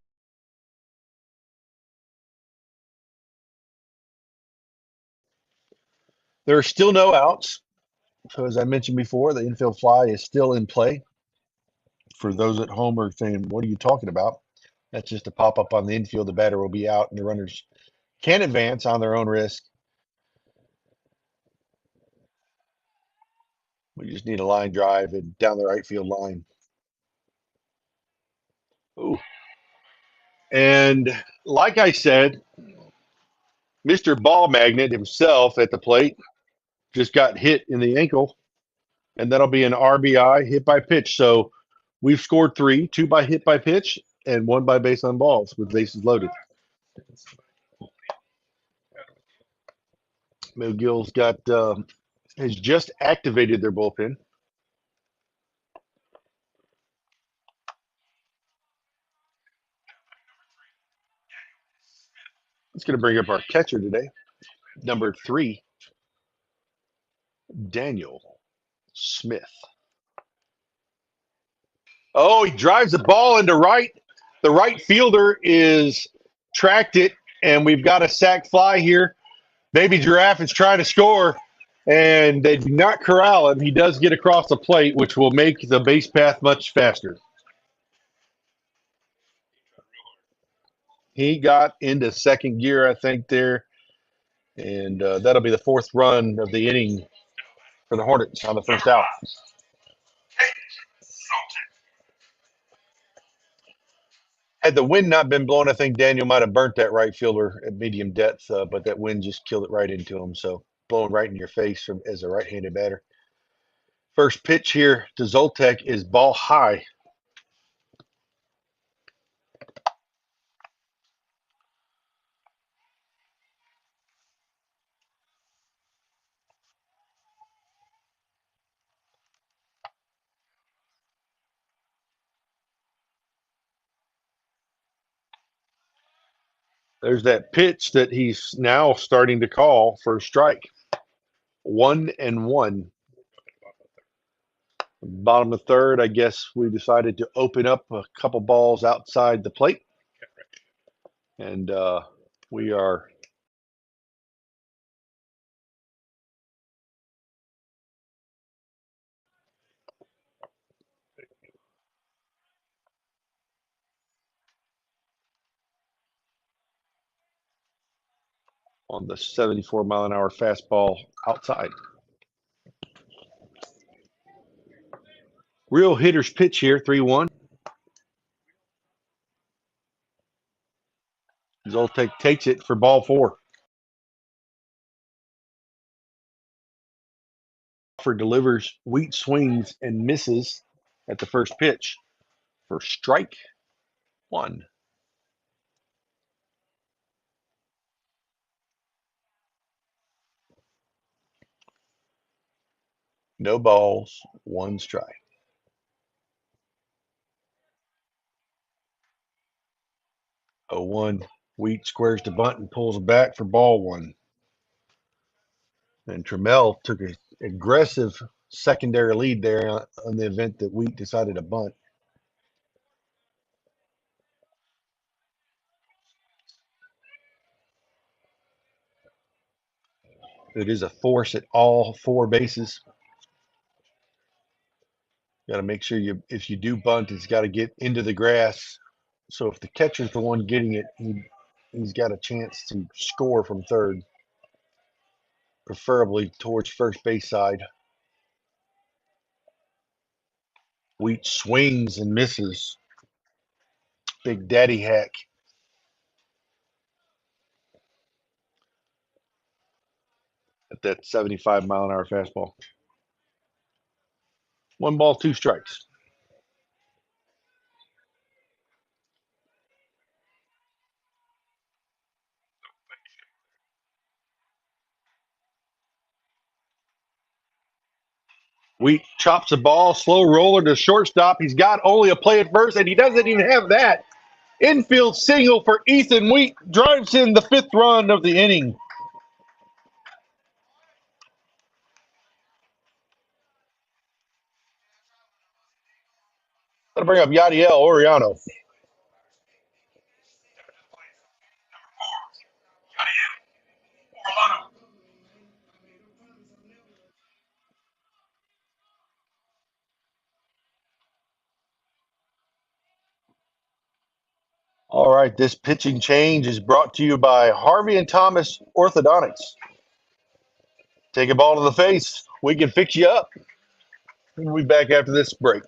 there are still no outs. So as I mentioned before, the infield fly is still in play. For those at home are saying, what are you talking about? That's just a pop up on the infield. The batter will be out and the runners can advance on their own risk. We just need a line drive and down the right field line. Ooh. And like I said, Mr. Ball Magnet himself at the plate just got hit in the ankle, and that'll be an RBI hit by pitch. So we've scored 3, 2 by hit by pitch, and 1 by base on balls with bases loaded. McGill's got has just activated their bullpen. It's going to bring up our catcher today, number 3, Daniel Smith. Oh, he drives the ball into right. The right fielder is tracked it, and we've got a sac fly here. Baby Giraffe is trying to score, and they do not corral him. He does get across the plate, which will make the base path much faster. He got into second gear, I think, there, and that'll be the 4th run of the inning for the Hornets on the first out. Had the wind not been blowing, I think Daniel might have burnt that right fielder at medium depth, but that wind just killed it right into him. So blowing right in your face from as a right-handed batter. First pitch here to Zoltek is ball high. There's that pitch that he's now starting to call for a strike. 1-1. Bottom of third, I guess we decided to open up a couple balls outside the plate. And we are on the 74-mile-an-hour fastball outside. Real hitter's pitch here, 3-1. Zoltek takes it for ball 4. Crawford delivers, Wheat swings and misses at the first pitch for strike 1. No balls, 1 strike. 0-1. Wheat squares the bunt and pulls back for ball 1. And Trammell took an aggressive secondary lead there on the event that Wheat decided to bunt. It is a force at all 4 bases. Got to make sure if you do bunt, it's got to get into the grass. So if the catcher's the one getting it, he's got a chance to score from third, preferably towards first base side. Wheat swings and misses. Big daddy hack. At that 75-mile-an-hour fastball. 1 ball, 2 strikes. Wheat chops the ball, slow roller to shortstop. He's got only a play at first, and he doesn't even have that. Infield single for Ethan Wheat drives in the 5th run of the inning. That'll bring up Yadiel Oriano. All right, this pitching change is brought to you by Harvey and Thomas Orthodontics. Take a ball to the face. We can fix you up. We'll be back after this break.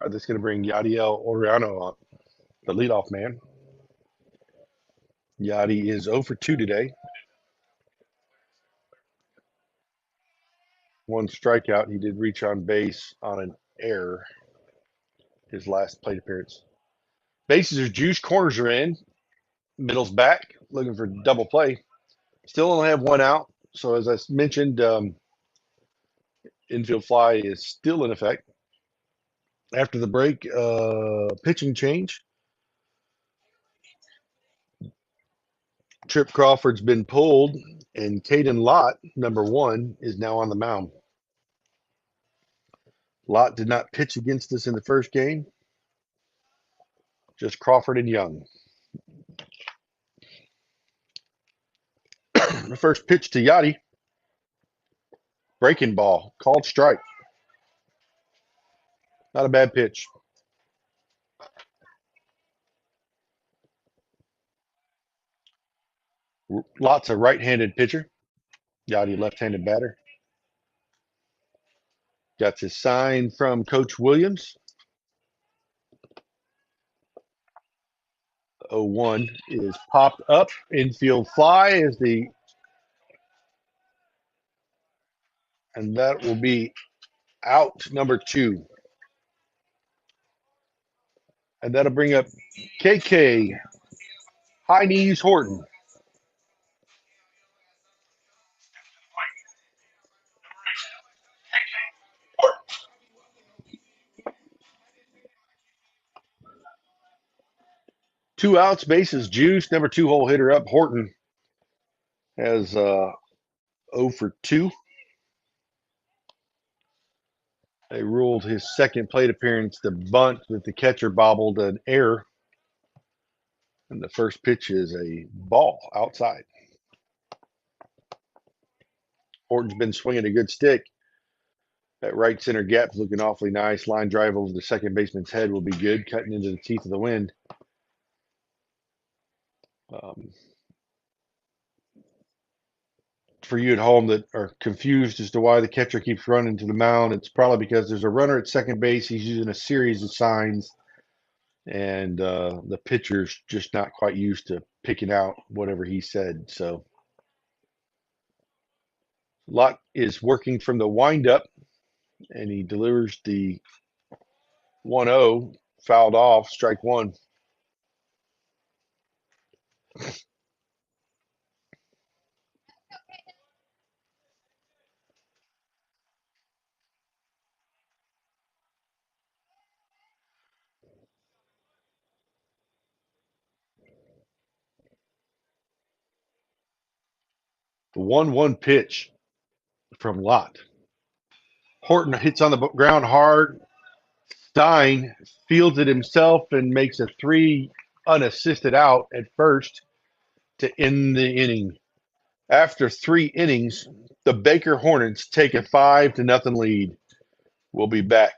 This is going to bring Yadiel Oriano on, the leadoff man. Yadi is 0 for 2 today. 1 strikeout. He did reach on base on an error his last plate appearance. Bases are juiced. Corners are in. Middle's back. Looking for double play. Still only have 1 out. So as I mentioned, infield fly is still in effect. After the break, pitching change. Trip Crawford's been pulled, and Caden Lott, number 1, is now on the mound. Lott did not pitch against us in the first game. Just Crawford and Young. The first pitch to Yachty. Breaking ball. Called strike. Not a bad pitch. Lott's a right-handed pitcher. Yachty left-handed batter. Got his sign from Coach Williams. 0-1 is popped up. Infield fly is the, and that will be out number 2. And that'll bring up KK High Knees Horton. Two outs, bases juice. Number 2 hole hitter up. Horton has 0 for 2. They ruled his second plate appearance the bunt that the catcher bobbled an error. And the first pitch is a ball outside. Horton's been swinging a good stick. That right center gap's looking awfully nice. Line drive over the second baseman's head will be good, cutting into the teeth of the wind. For you at home that are confused as to why the catcher keeps running to the mound, it's probably because there's a runner at second base. He's using a series of signs, and the pitcher's just not quite used to picking out whatever he said. So Lott is working from the windup, and he delivers the 1-0, fouled off, strike 1. The 1-1 pitch from Lott. Horton hits on the ground hard. Stein fields it himself and makes a 3 unassisted out at first to end the inning. After 3 innings, the Baker Hornets take a 5-0 lead. We'll be back.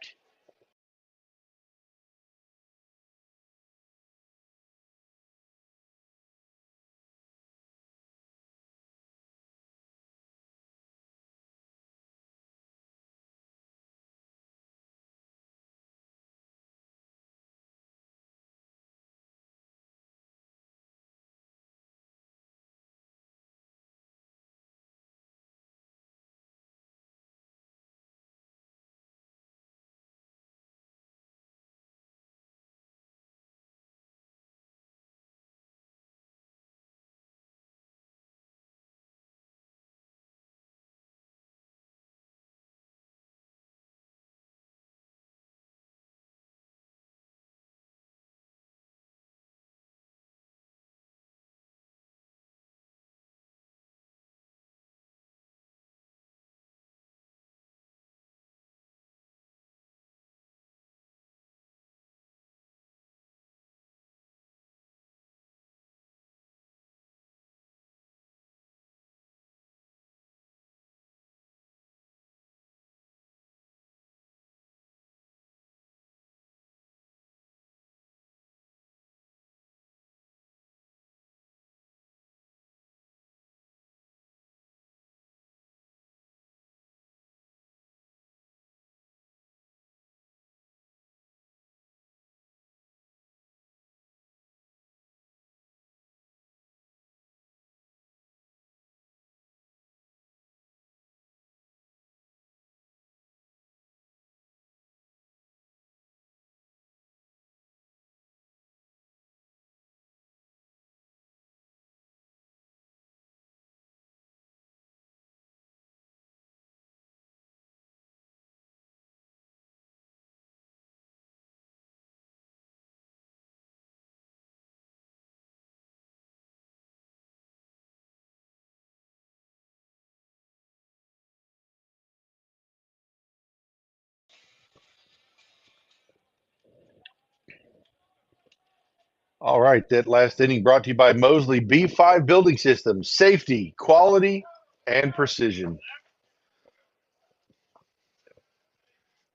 All right, that last inning brought to you by Mosley B5 Building Systems. Safety, quality, and precision.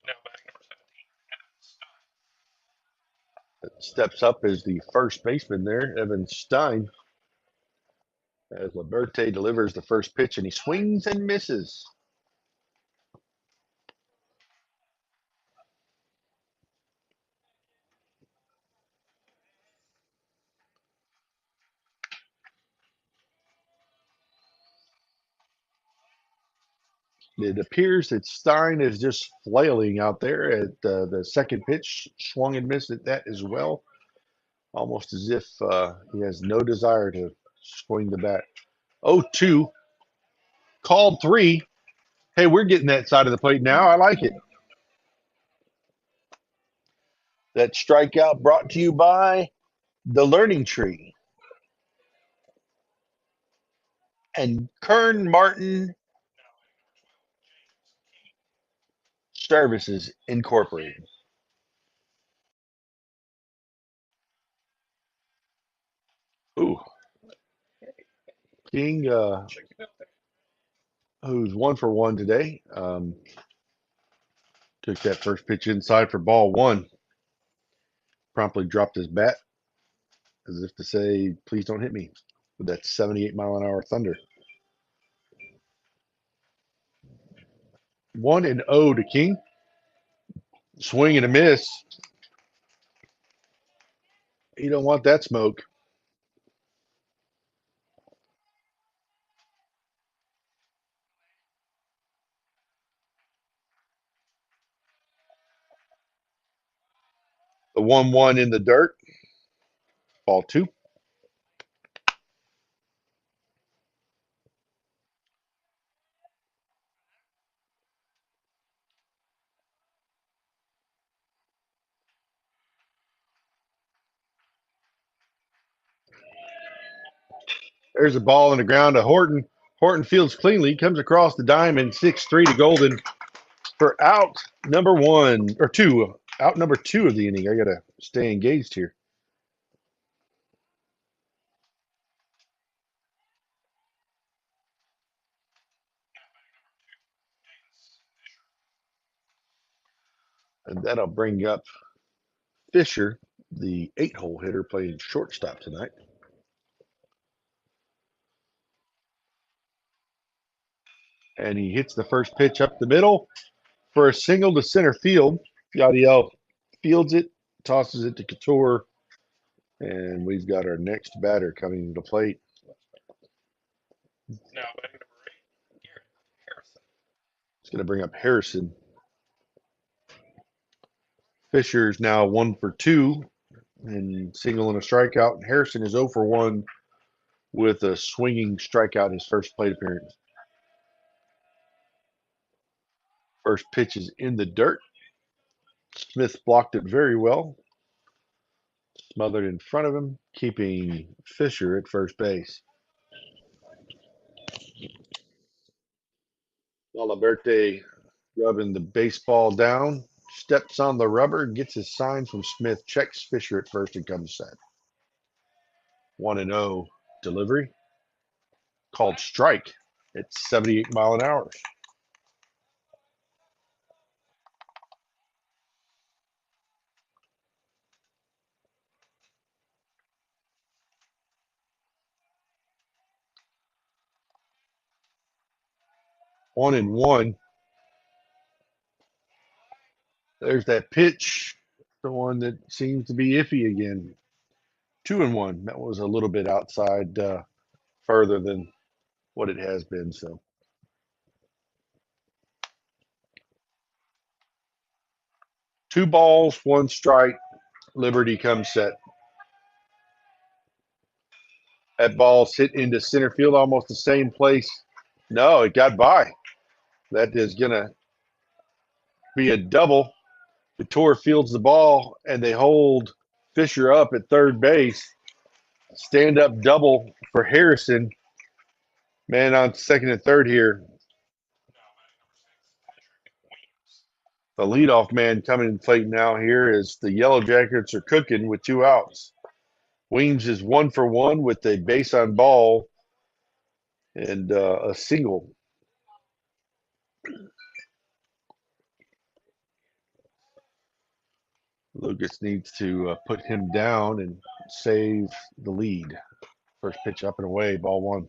Now batting number 17, Evan Stein. Steps up as the first baseman there, Evan Stein, as Liberte delivers the first pitch, and he swings and misses. It appears that Stein is just flailing out there at the second pitch, swung and missed at that as well, almost as if he has no desire to swing the bat. 0-2, called 3. Hey, we're getting that side of the plate now. I like it. That strikeout brought to you by the Learning Tree and Kern Martin Now batting number 12, James King. Services Incorporated. Ooh, King, Check him out there. who's 1 for 1 today, took that first pitch inside for ball 1. Promptly dropped his bat as if to say, please don't hit me with that 78-mile-an-hour thunder. 1-0 to King. Swing and a miss. You don't want that smoke. The 1-1 in the dirt. Ball 2. There's a ball on the ground to Horton. Horton fields cleanly, comes across the diamond, 6-3 to Golden for out number 1 or 2. Out number 2 of the inning. I gotta stay engaged here. And that'll bring up Fisher, the 8-hole hitter playing shortstop tonight. And he hits the first pitch up the middle for a single to center field. Yadiel fields it, tosses it to Couture, and we've got our next batter coming to the plate. Now batting number 8, Garrett Harrison. It's going to bring up Harrison. Fisher's now 1 for 2 and single and a strikeout. Harrison is 0 for 1 with a swinging strikeout his first plate appearance. First pitch is in the dirt. Smith blocked it very well. Smothered in front of him, keeping Fisher at first base. Aliberte rubbing the baseball down, steps on the rubber, gets his sign from Smith, checks Fisher at first, and comes set. 1-0 delivery. Called strike at 78 mile an hour. One and one. There's that pitch, the one that seems to be iffy again. 2-1. That was a little bit outside, further than what it has been. So 2 balls, 1 strike. Liberty comes set. That ball's hit into center field, almost the same place. No, it got by. That is going to be a double. Couture fields the ball, and they hold Fisher up at third base. Stand up double for Harrison. Man on second and third here. Now batting number 6, Patrick Williams. The leadoff man coming in plate now here is the Yellow Jackets are cooking with 2 outs. Weems is 1 for 1 with a base on ball and a single. Lucas needs to put him down and save the lead. First pitch up and away, ball 1.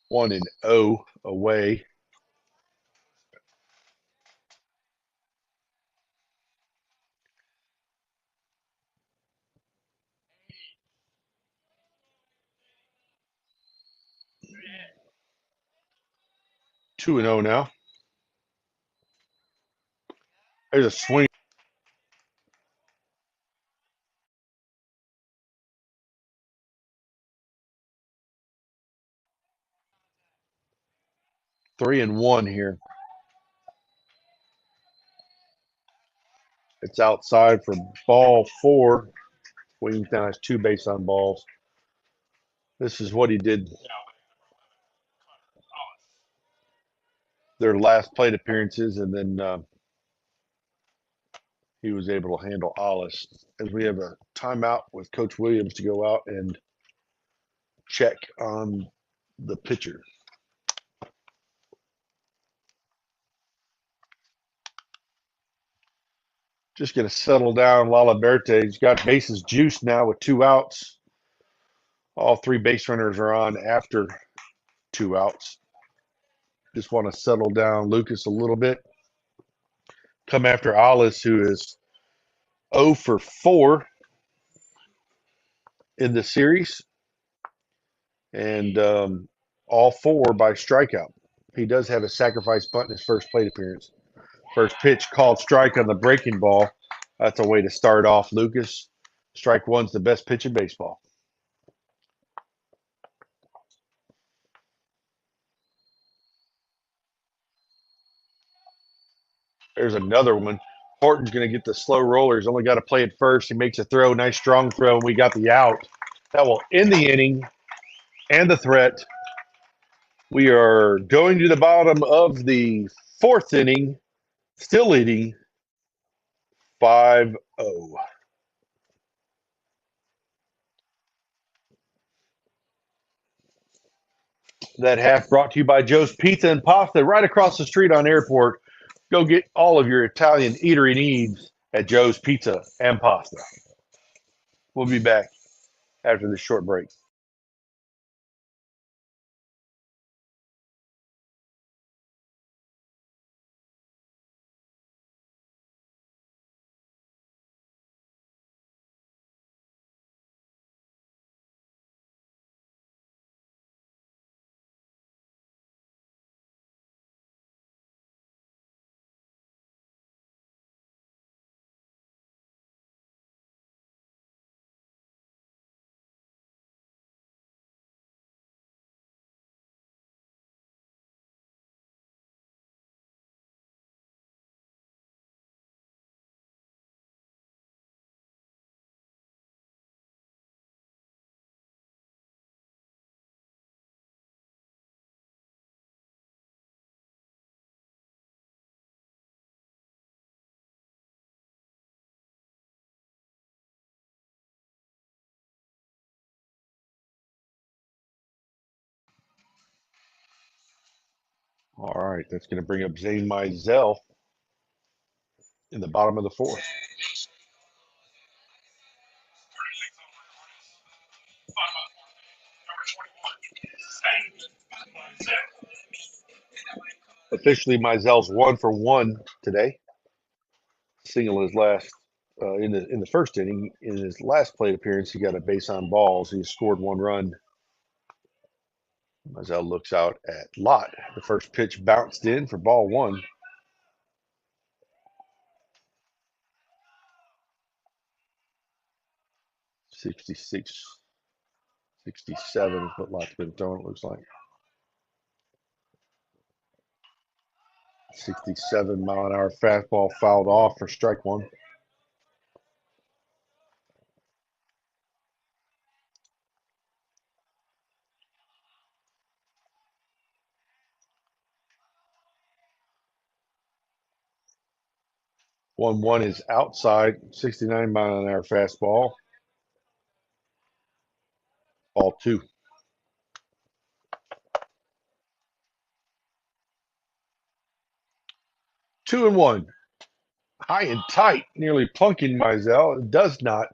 One and 0 away. Two and 0 now. There's a swing. Three and 1 here. It's outside for ball 4. Williams now has 2 base on balls. This is what he did their last plate appearances, and then he was able to handle Alice. As we have a timeout with Coach Williams to go out and check on the pitcher. Just going to settle down Lala Berte. He's got bases juiced now with 2 outs. All 3 base runners are on after 2 outs. Just want to settle down Lucas a little bit. Come after Alice, who is 0 for 4 in the series. And all 4 by strikeout. He does have a sacrifice bunt in his first plate appearance. First pitch called strike on the breaking ball. That's a way to start off Lucas. Strike 1's the best pitch in baseball. There's another one. Horton's going to get the slow roller. He's only got to play it first. He makes a throw, nice strong throw, and we got the out. That will end the inning and the threat. We are going to the bottom of the 4th inning, still leading 5-0. That half brought to you by Joe's Pizza and Pasta right across the street on Airport. Go get all of your Italian eatery needs at Joe's Pizza and Pasta. We'll be back after this short break. All right, that's going to bring up Zane Mizell in the bottom of the 4th. Officially, Mizell's 1 for 1 today. Single in his last in the first inning. In his last plate appearance, he got a base on balls. He scored 1 run. Mizell looks out at Lott. The first pitch bounced in for ball 1. $66, $67 is what Lott's been throwing, it looks like. 67-mile-an-hour fastball fouled off for strike 1. 1-1 is outside, 69-mile-an-hour fastball. Ball 2. 2-1. High and tight, nearly plunking Mizell. It does not.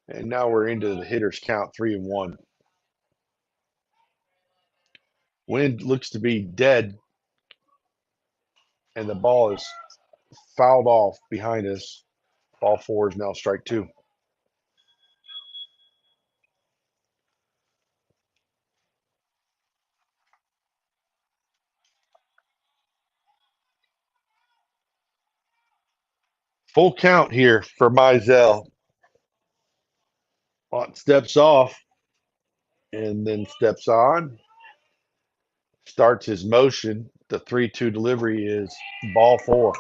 And now we're into the hitter's count, 3-1. Wind looks to be dead, and the ball is fouled off behind us. Ball 4 is now strike 2. Full count here for Mizell. Ott steps off and then steps on, starts his motion. The 3-2 delivery is ball 4.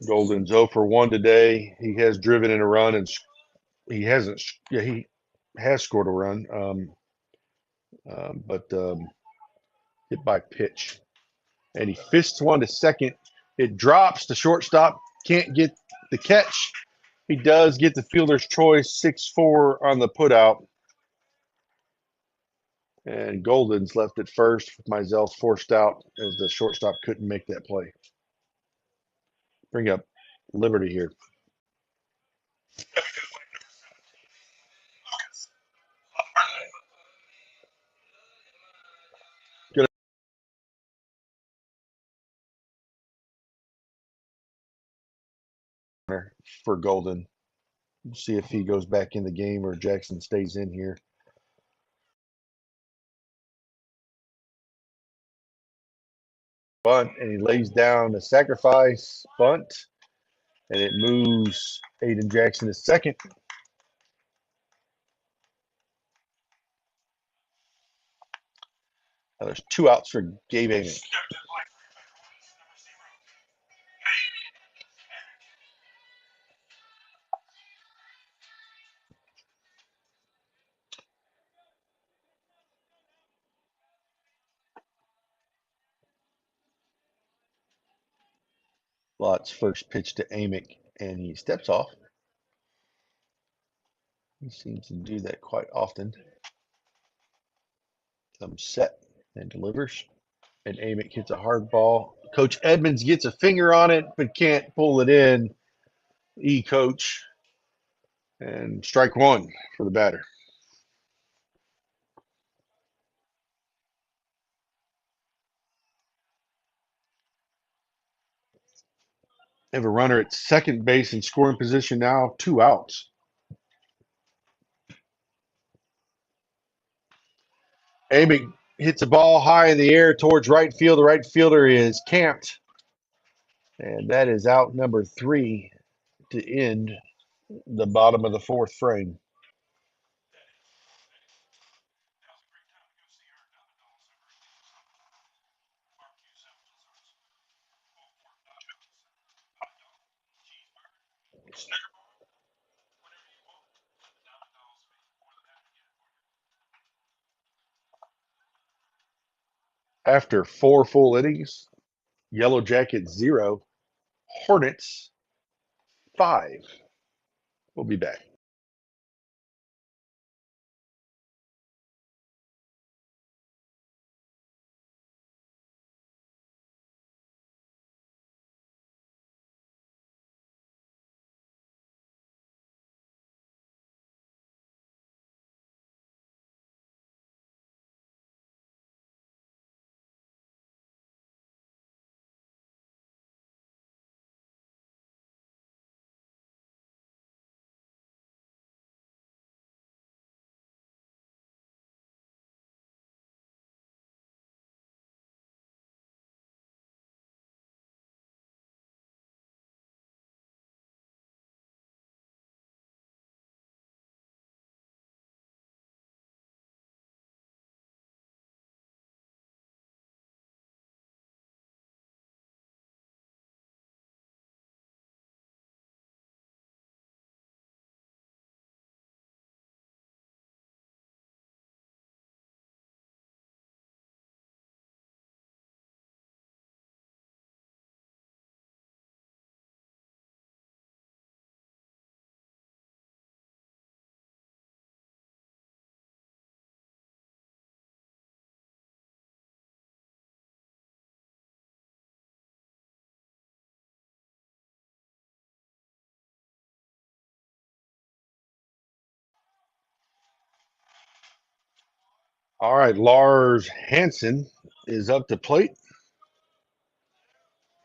Golden's 0 for 1 today. He has driven in a run, and he hasn't. Yeah, he has scored a run, but hit by pitch, and he fists one to second. It drops. The shortstop can't get the catch. He does get the fielder's choice, 6-4 on the putout. And Golden's left at first. Mizell's forced out as the shortstop couldn't make that play. Bring up Liberty here. Good for Golden. We'll see if he goes back in the game or Jackson stays in here. Bunt, and he lays down a sacrifice bunt, and it moves Aiden Jackson to second. Now there's 2 outs for Gabe Amick. Lott's first pitch to Amick, and he steps off. He seems to do that quite often. Comes set and delivers. And Amick hits a hard ball. Coach Edmonds gets a finger on it, but can't pull it in. Coach. And strike 1 for the batter. Have a runner at second base in scoring position now, 2 outs. Amick hits a ball high in the air towards right field. The right fielder is camped. And that is out number 3 to end the bottom of the 4th frame. After 4 full innings, Yellow Jackets 0, Hornets 5. We'll be back. All right, Lars Hansen is up to plate.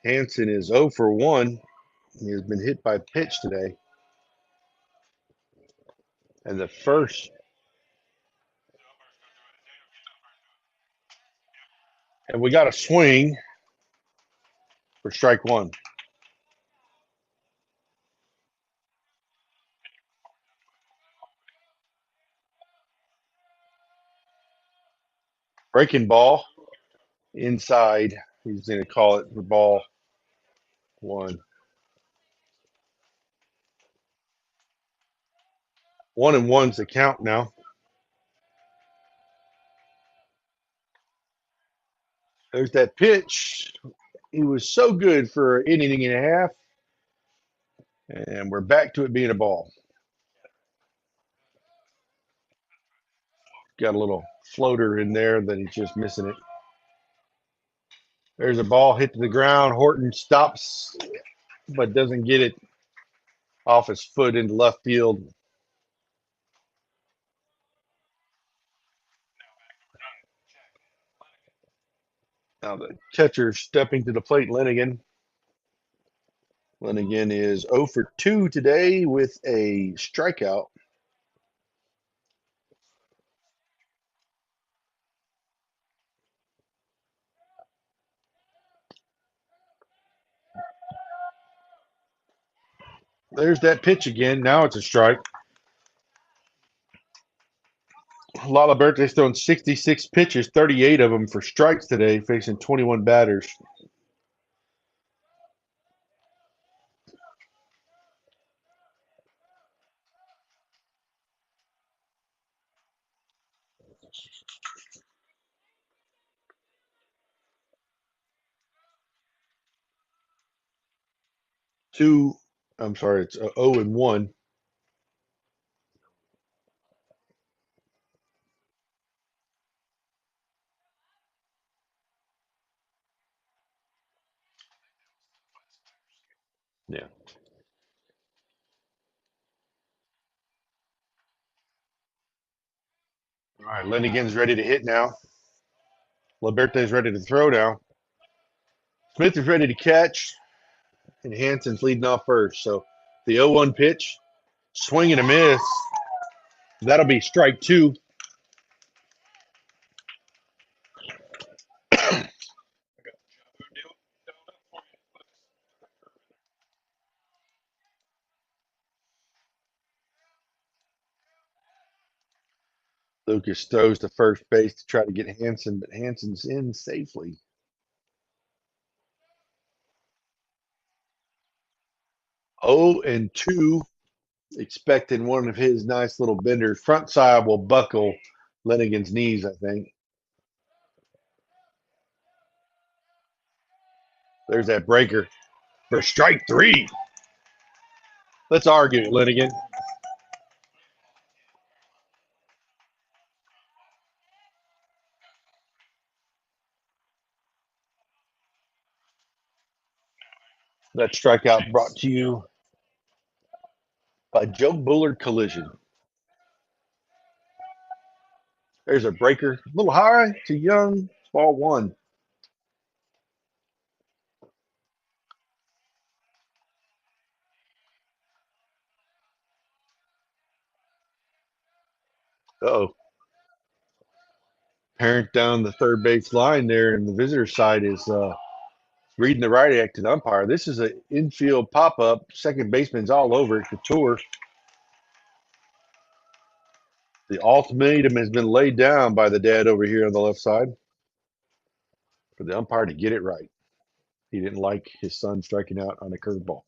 Hansen is 0 for 1. He has been hit by pitch today. And the first, and we got a swing for strike one. Breaking ball inside. He's going to call it for ball one. 1-1's the count now. There's that pitch. He was so good for an inning and a half. And we're back to it being a ball. Got a little floater in there that he's just missing it. There's a ball hit to the ground. Horton stops, but doesn't get it off his foot into left field. Now the catcher stepping to the plate, Lennigan. Lennigan is 0 for 2 today with a strikeout. There's that pitch again. Now it's a strike. Lalaberte's thrown 66 pitches, 38 of them for strikes today, facing 21 batters. It's 0-1. Yeah. All right, Lennigan's ready to hit now. Liberte's ready to throw now. Smith is ready to catch, and Hansen's leading off first. So the 0-1 pitch, swing and a miss. That'll be strike two. Lucas throws to first base to try to get Hansen, but Hansen's in safely. 0-2, expecting one of his nice little benders. Front side will buckle Lennigan's knees, I think. There's that breaker for strike three. Let's argue it, Lennigan. That strikeout brought to you by Joe Bullard Collision. There's a breaker, a little high to Young, ball one. Uh-oh. Parent down the third base line there, and the visitor side is reading the right act to the umpire. This is an infield pop-up. Second baseman's all over it. Couture. The ultimatum has been laid down by the dad over here on the left side for the umpire to get it right. He didn't like his son striking out on a curveball.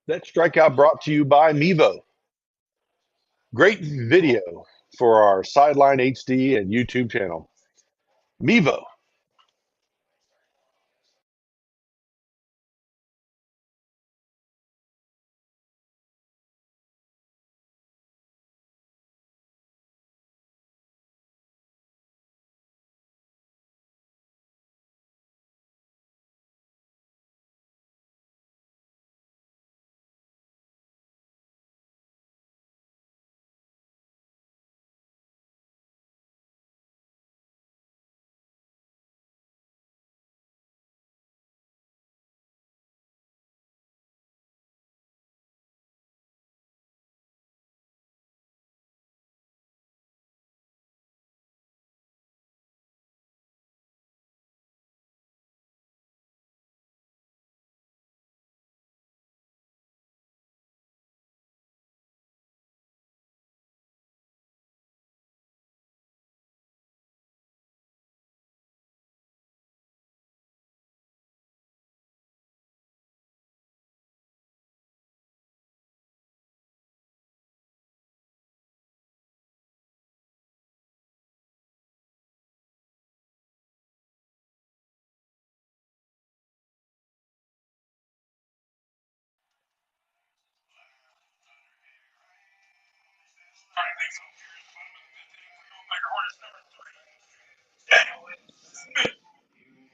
That strikeout brought to you by Mevo. Great video for our Sideline HD and YouTube channel. Mevo.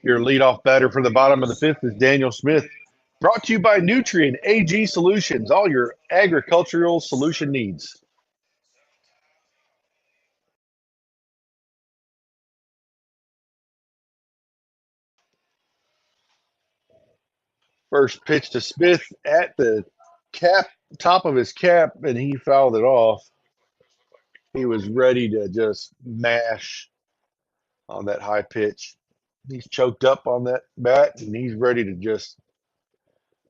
Your leadoff batter for the bottom of the fifth is Daniel Smith. Brought to you by Nutrien AG Solutions, all your agricultural solution needs. First pitch to Smith at the top of his cap, and he fouled it off. He was ready to just mash on that high pitch. He's choked up on that bat, and he's ready to just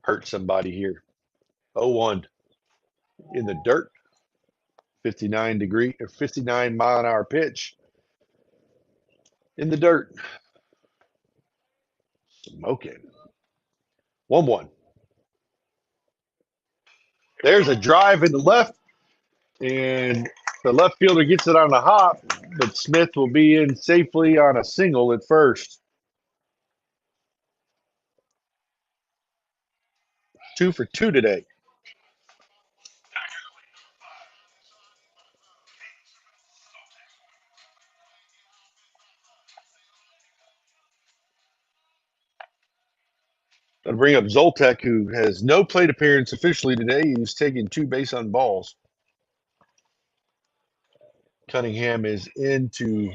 hurt somebody here. 0-1 in the dirt. 59 mile an hour pitch in the dirt. Smoking. 1-1. There's a drive in the left, and the left fielder gets it on the hop, but Smith will be in safely on a single at first. 2 for 2 today. I'll bring up Zoltek, who has no plate appearance officially today. He's taking 2 base on balls. Cunningham is into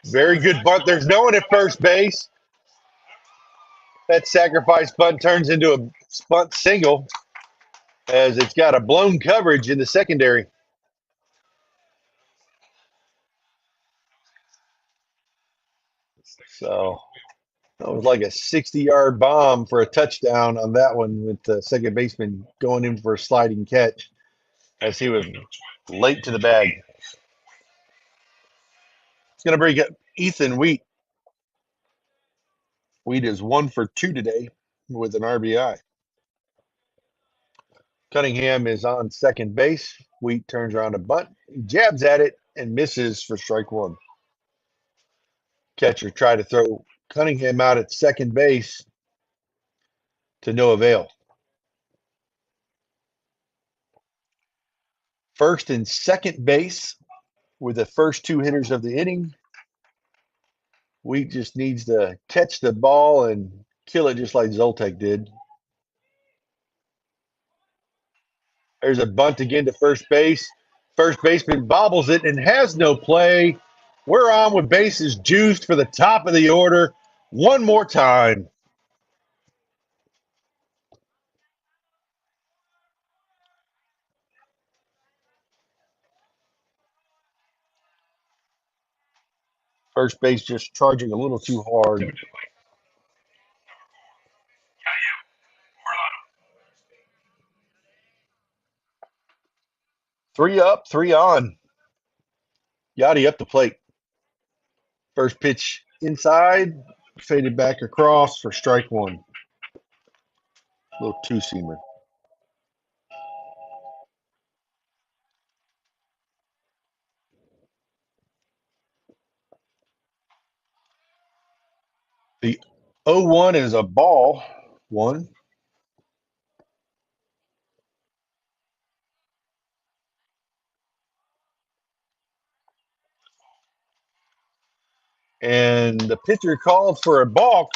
very good bunt. There's no one at first base. That sacrifice bunt turns into a bunt single as it's got a blown coverage in the secondary. So that was like a 60-yard bomb for a touchdown on that one, with the second baseman going in for a sliding catch as he was late to the bag. It's going to bring up Ethan Wheat. Wheat is 1 for 2 today with an RBI. Cunningham is on second base. Wheat turns around a bunt, jabs at it, and misses for strike 1. Catcher tried to throw Cunningham out at second base to no avail. First and second base with the first 2 hitters of the inning. Wheat just needs to catch the ball and kill it just like Zoltek did. There's a bunt again to first base. First baseman bobbles it and has no play. We're on with bases juiced for the top of the order one more time. First base just charging a little too hard. 3 up, 3 on. Yachty up the plate. First pitch inside, faded back across for strike 1. Little two-seamer. 0-1 is a ball one. And the pitcher called for a balk.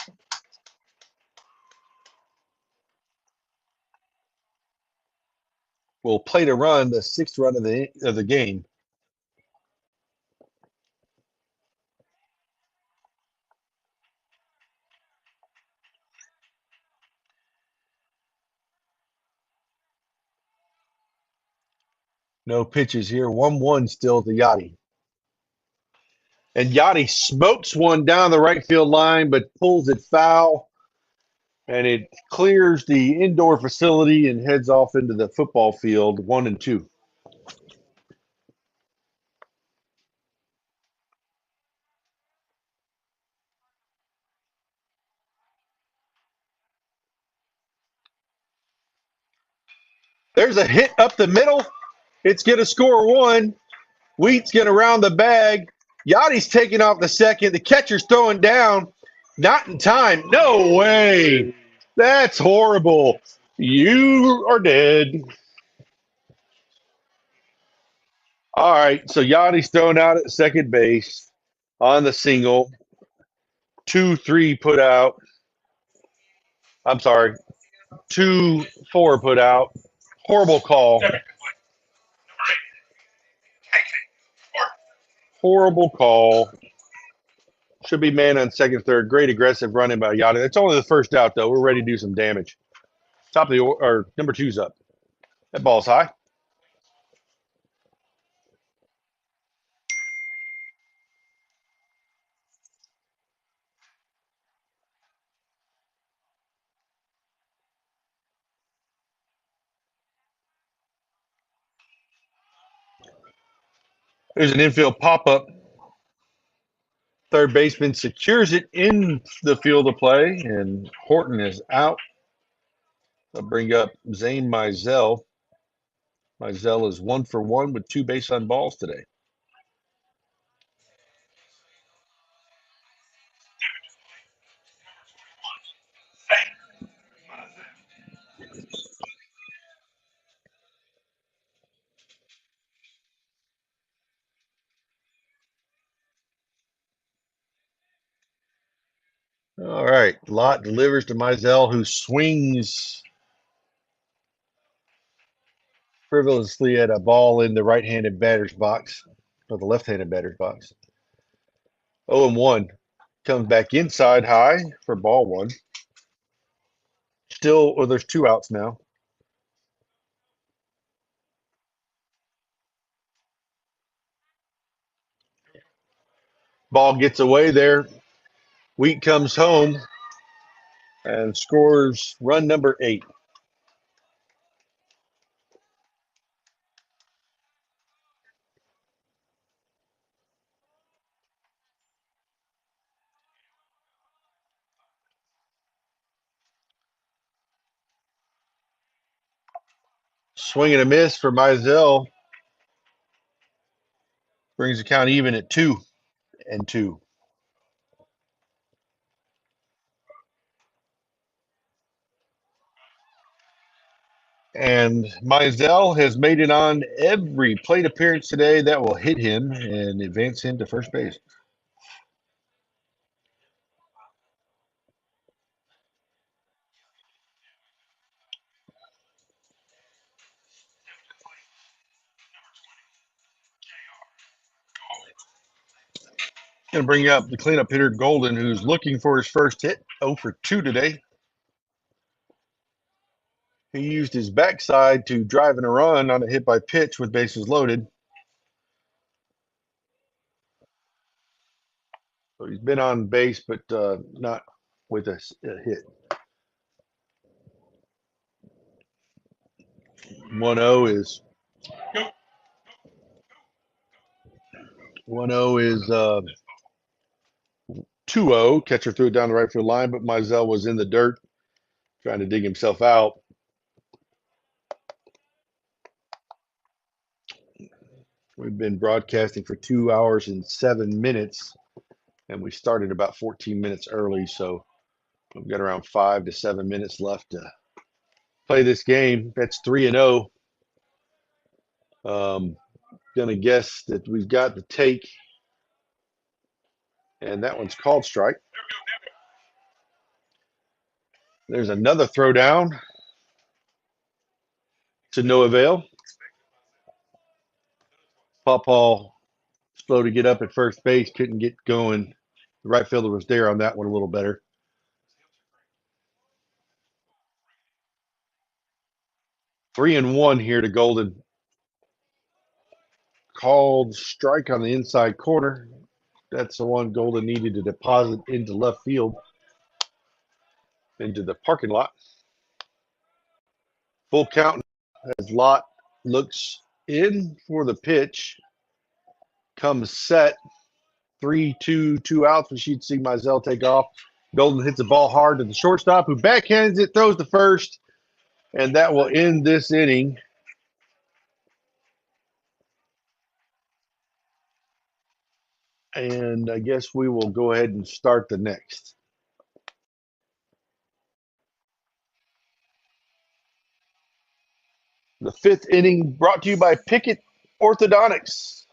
Will play to run the 6th run of the game. No pitches here. 1-1 still to Yachty. And Yachty smokes one down the right field line, but pulls it foul. And it clears the indoor facility and heads off into the football field, 1-2. There's a hit up the middle. It's going to score 1. Wheat's going to round the bag. Yachty's taking off the second. The catcher's throwing down. Not in time. No way. That's horrible. You are dead. All right. So Yachty's thrown out at second base on the single. 2-3 put out. I'm sorry. 2-4 put out. Horrible call. Horrible call. Should be man on second, third. Great aggressive running by Yachty. That's only the first out, though. We're ready to do some damage. Top of the or number 2's up. That ball's high. There's an infield pop-up. Third baseman secures it in the field of play, and Horton is out. I'll bring up Zane Mizell. Mizell is 1 for 1 with 2 base on balls today. All right. Lott delivers to Mizell, who swings frivolously at a ball in the right-handed batter's box, or the left-handed batter's box. 0-1. Comes back inside high for ball 1. Still, well, there's 2 outs now. Ball gets away there. Wheat comes home and scores run number 8. Swing and a miss for Mizell. Brings the count even at 2-2. And Mizell has made it on every plate appearance today that will hit him and advance him to first base. Going to bring up the cleanup hitter Golden, who's looking for his first hit. 0 for 2 today. He used his backside to drive in a run on a hit by pitch with bases loaded. So he's been on base, but not with a hit. 1-0 is 2-0. Catcher threw it down the right field line, but Mizell was in the dirt trying to dig himself out. We've been broadcasting for 2 hours and 7 minutes, and we started about 14 minutes early, so We've got around 5 to 7 minutes left to play this game. That's 3-0. Gonna guess that we've got the take, and that one's called strike. There's another throwdown to no avail. Pawpaw slow to get up at first base, couldn't get going. The right fielder was there on that one a little better. 3-1 here to Golden. Called strike on the inside corner. That's the one Golden needed to deposit into left field, into the parking lot. Full count as Lott looks in for the pitch. Comes set. 3-2, 2 outs. We should see Mizell take off. Golden hits the ball hard to the shortstop, who backhands it, throws to first, and that will end this inning. And I guess we will go ahead and start the next. The fifth inning brought to you by Pickett Orthodontics.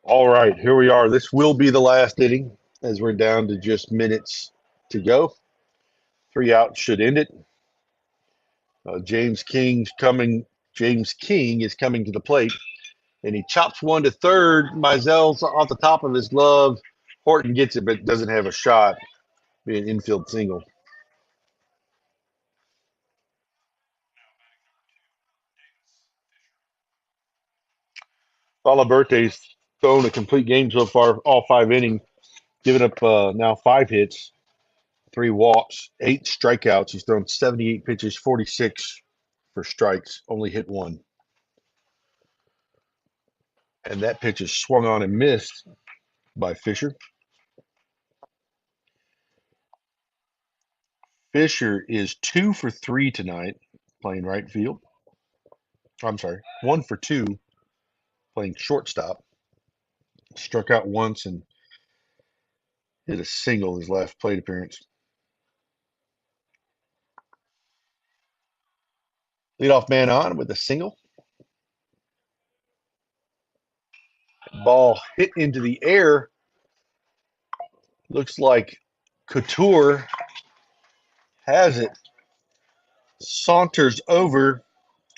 All right, here we are. This will be the last inning as we're down to just minutes to go. 3 outs should end it. James King is coming to the plate, and he chops one to third. Mizell's off the top of his glove. Horton gets it, but doesn't have a shot. Be an infield single. Falaberte's thrown a complete game so far, all 5 innings, giving up now 5 hits, 3 walks, 8 strikeouts. He's thrown 78 pitches, 46 for strikes, only hit 1. And that pitch is swung on and missed by Fisher. Fisher is 2 for 3 tonight playing right field. I'm sorry, 1 for 2 playing shortstop. Struck out once and hit a single his last plate appearance. Leadoff man on with a single. Ball hit into the air. Looks like Couture has it. Saunters over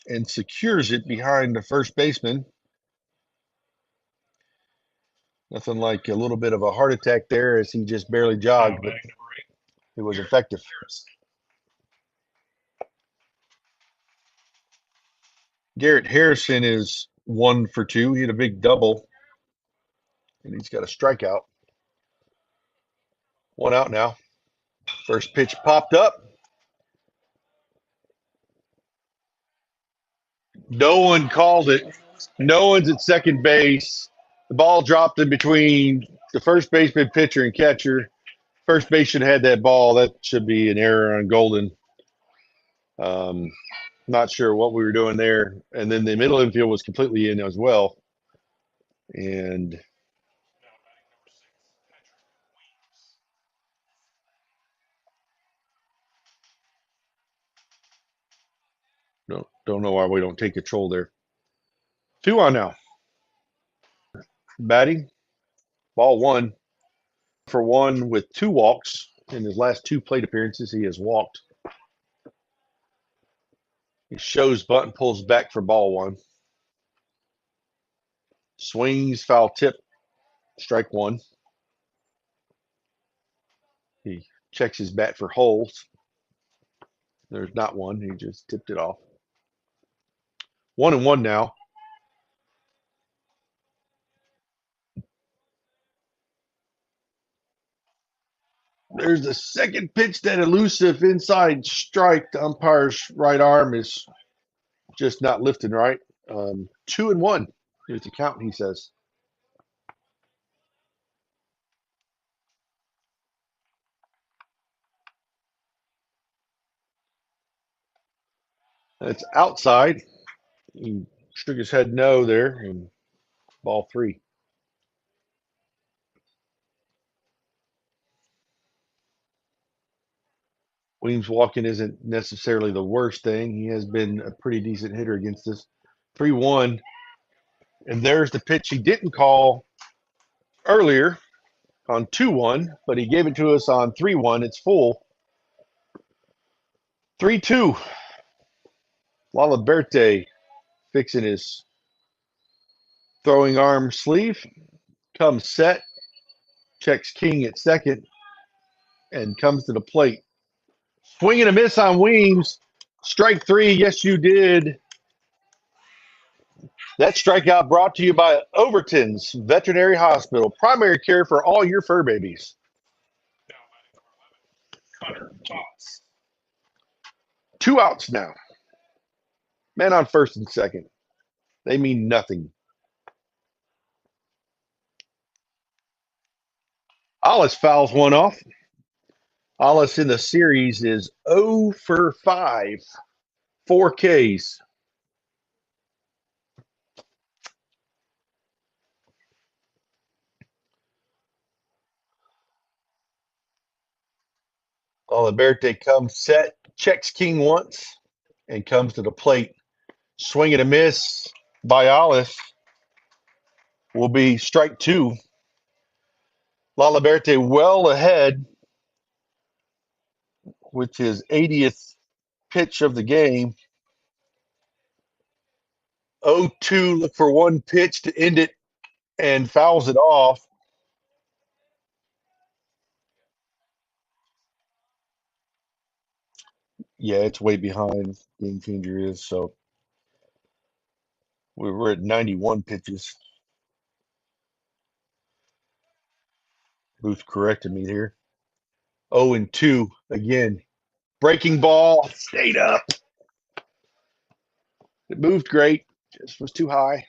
and secures it behind the first baseman. Nothing like a little bit of a heart attack there as he just barely jogged, but it was effective. Garrett Harrison is 1 for 2. He had a big double, and he's got a strikeout. 1 out now. First pitch popped up. No one called it. No one's at second base. The ball dropped in between the first baseman, pitcher, and catcher. First base should have had that ball. That should be an error on Golden. Not sure what we were doing there. And then the middle infield was completely in as well. And Now batting number 6, catcher Weems. don't know why we don't take control there. 2 on now. Batting, ball 1 for 1 with 2 walks. In his last 2 plate appearances, he has walked. He shows bunt, pulls back for ball 1. Swings, foul tip, strike 1. He checks his bat for holes. There's not one. He just tipped it off. 1-1 now. There's the second pitch, that elusive inside strike. The umpire's right arm is just not lifting right. 2-1. Here's the count, he says. It's outside. He shook his head no there, and ball 3. Williams walking isn't necessarily the worst thing. He has been a pretty decent hitter against us. 3-1. And there's the pitch he didn't call earlier on 2-1, but he gave it to us on 3-1. It's full. 3-2. Laliberte fixing his throwing arm sleeve. Comes set. Checks King at second. And comes to the plate. Swing and a miss on Weems. Strike 3. Yes, you did. That strikeout brought to you by Overton's Veterinary Hospital. Primary care for all your fur babies. Now batting number 11, Connor Tots. 2 outs now. Man on first and second. They mean nothing. Hollis fouls one off. Hollis in the series is 0 for 5. 4 Ks. Aliberte comes set, checks King once, and comes to the plate. Swing and a miss by Hollis will be strike 2. Laliberte well ahead with his 80th pitch of the game. 0-2, look for one pitch to end it, and fouls it off. Yeah, it's way behind. Game changer is, so we were at 91 pitches. Booth corrected me here. 0-2 again. Breaking ball, stayed up. It moved great, just was too high.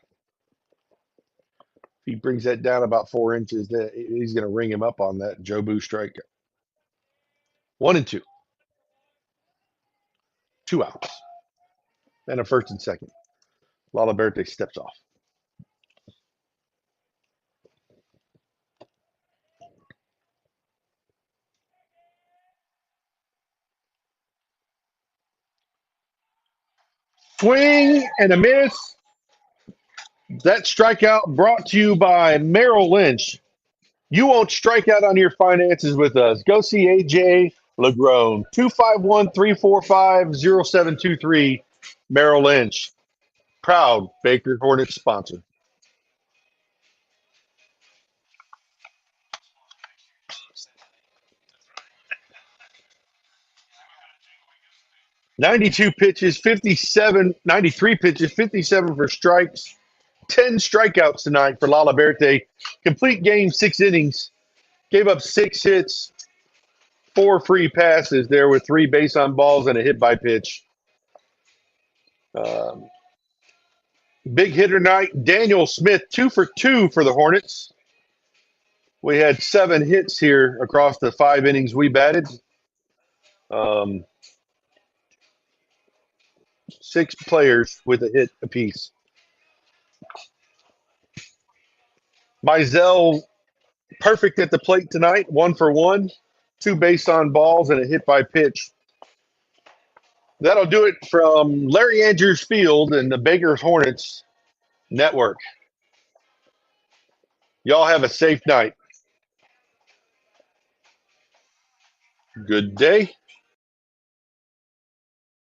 If he brings that down about 4 inches, that he's going to ring him up on that Joe Boo strike. 1-2. 2 outs. And a first and second. Laliberte steps off. Swing and a miss. That strikeout brought to you by Merrill Lynch. You won't strike out on your finances with us. Go see AJ LaGrone. 251-345-0723. Merrill Lynch. Proud Baker Hornets sponsor. 92 pitches, 93 pitches, 57 for strikes, 10 strikeouts tonight for Lala Berte. Complete game, 6 innings. Gave up 6 hits, 4 free passes there with 3 base on balls and a hit by pitch. Big hitter night, Daniel Smith, 2 for 2 for the Hornets. We had 7 hits here across the 5 innings we batted. 6 players with a hit apiece. Mizell, perfect at the plate tonight, 1 for 1, 2 base on balls and a hit by pitch. That'll do it from Larry Andrews Field and the Baker's Hornets Network. Y'all have a safe night. Good day.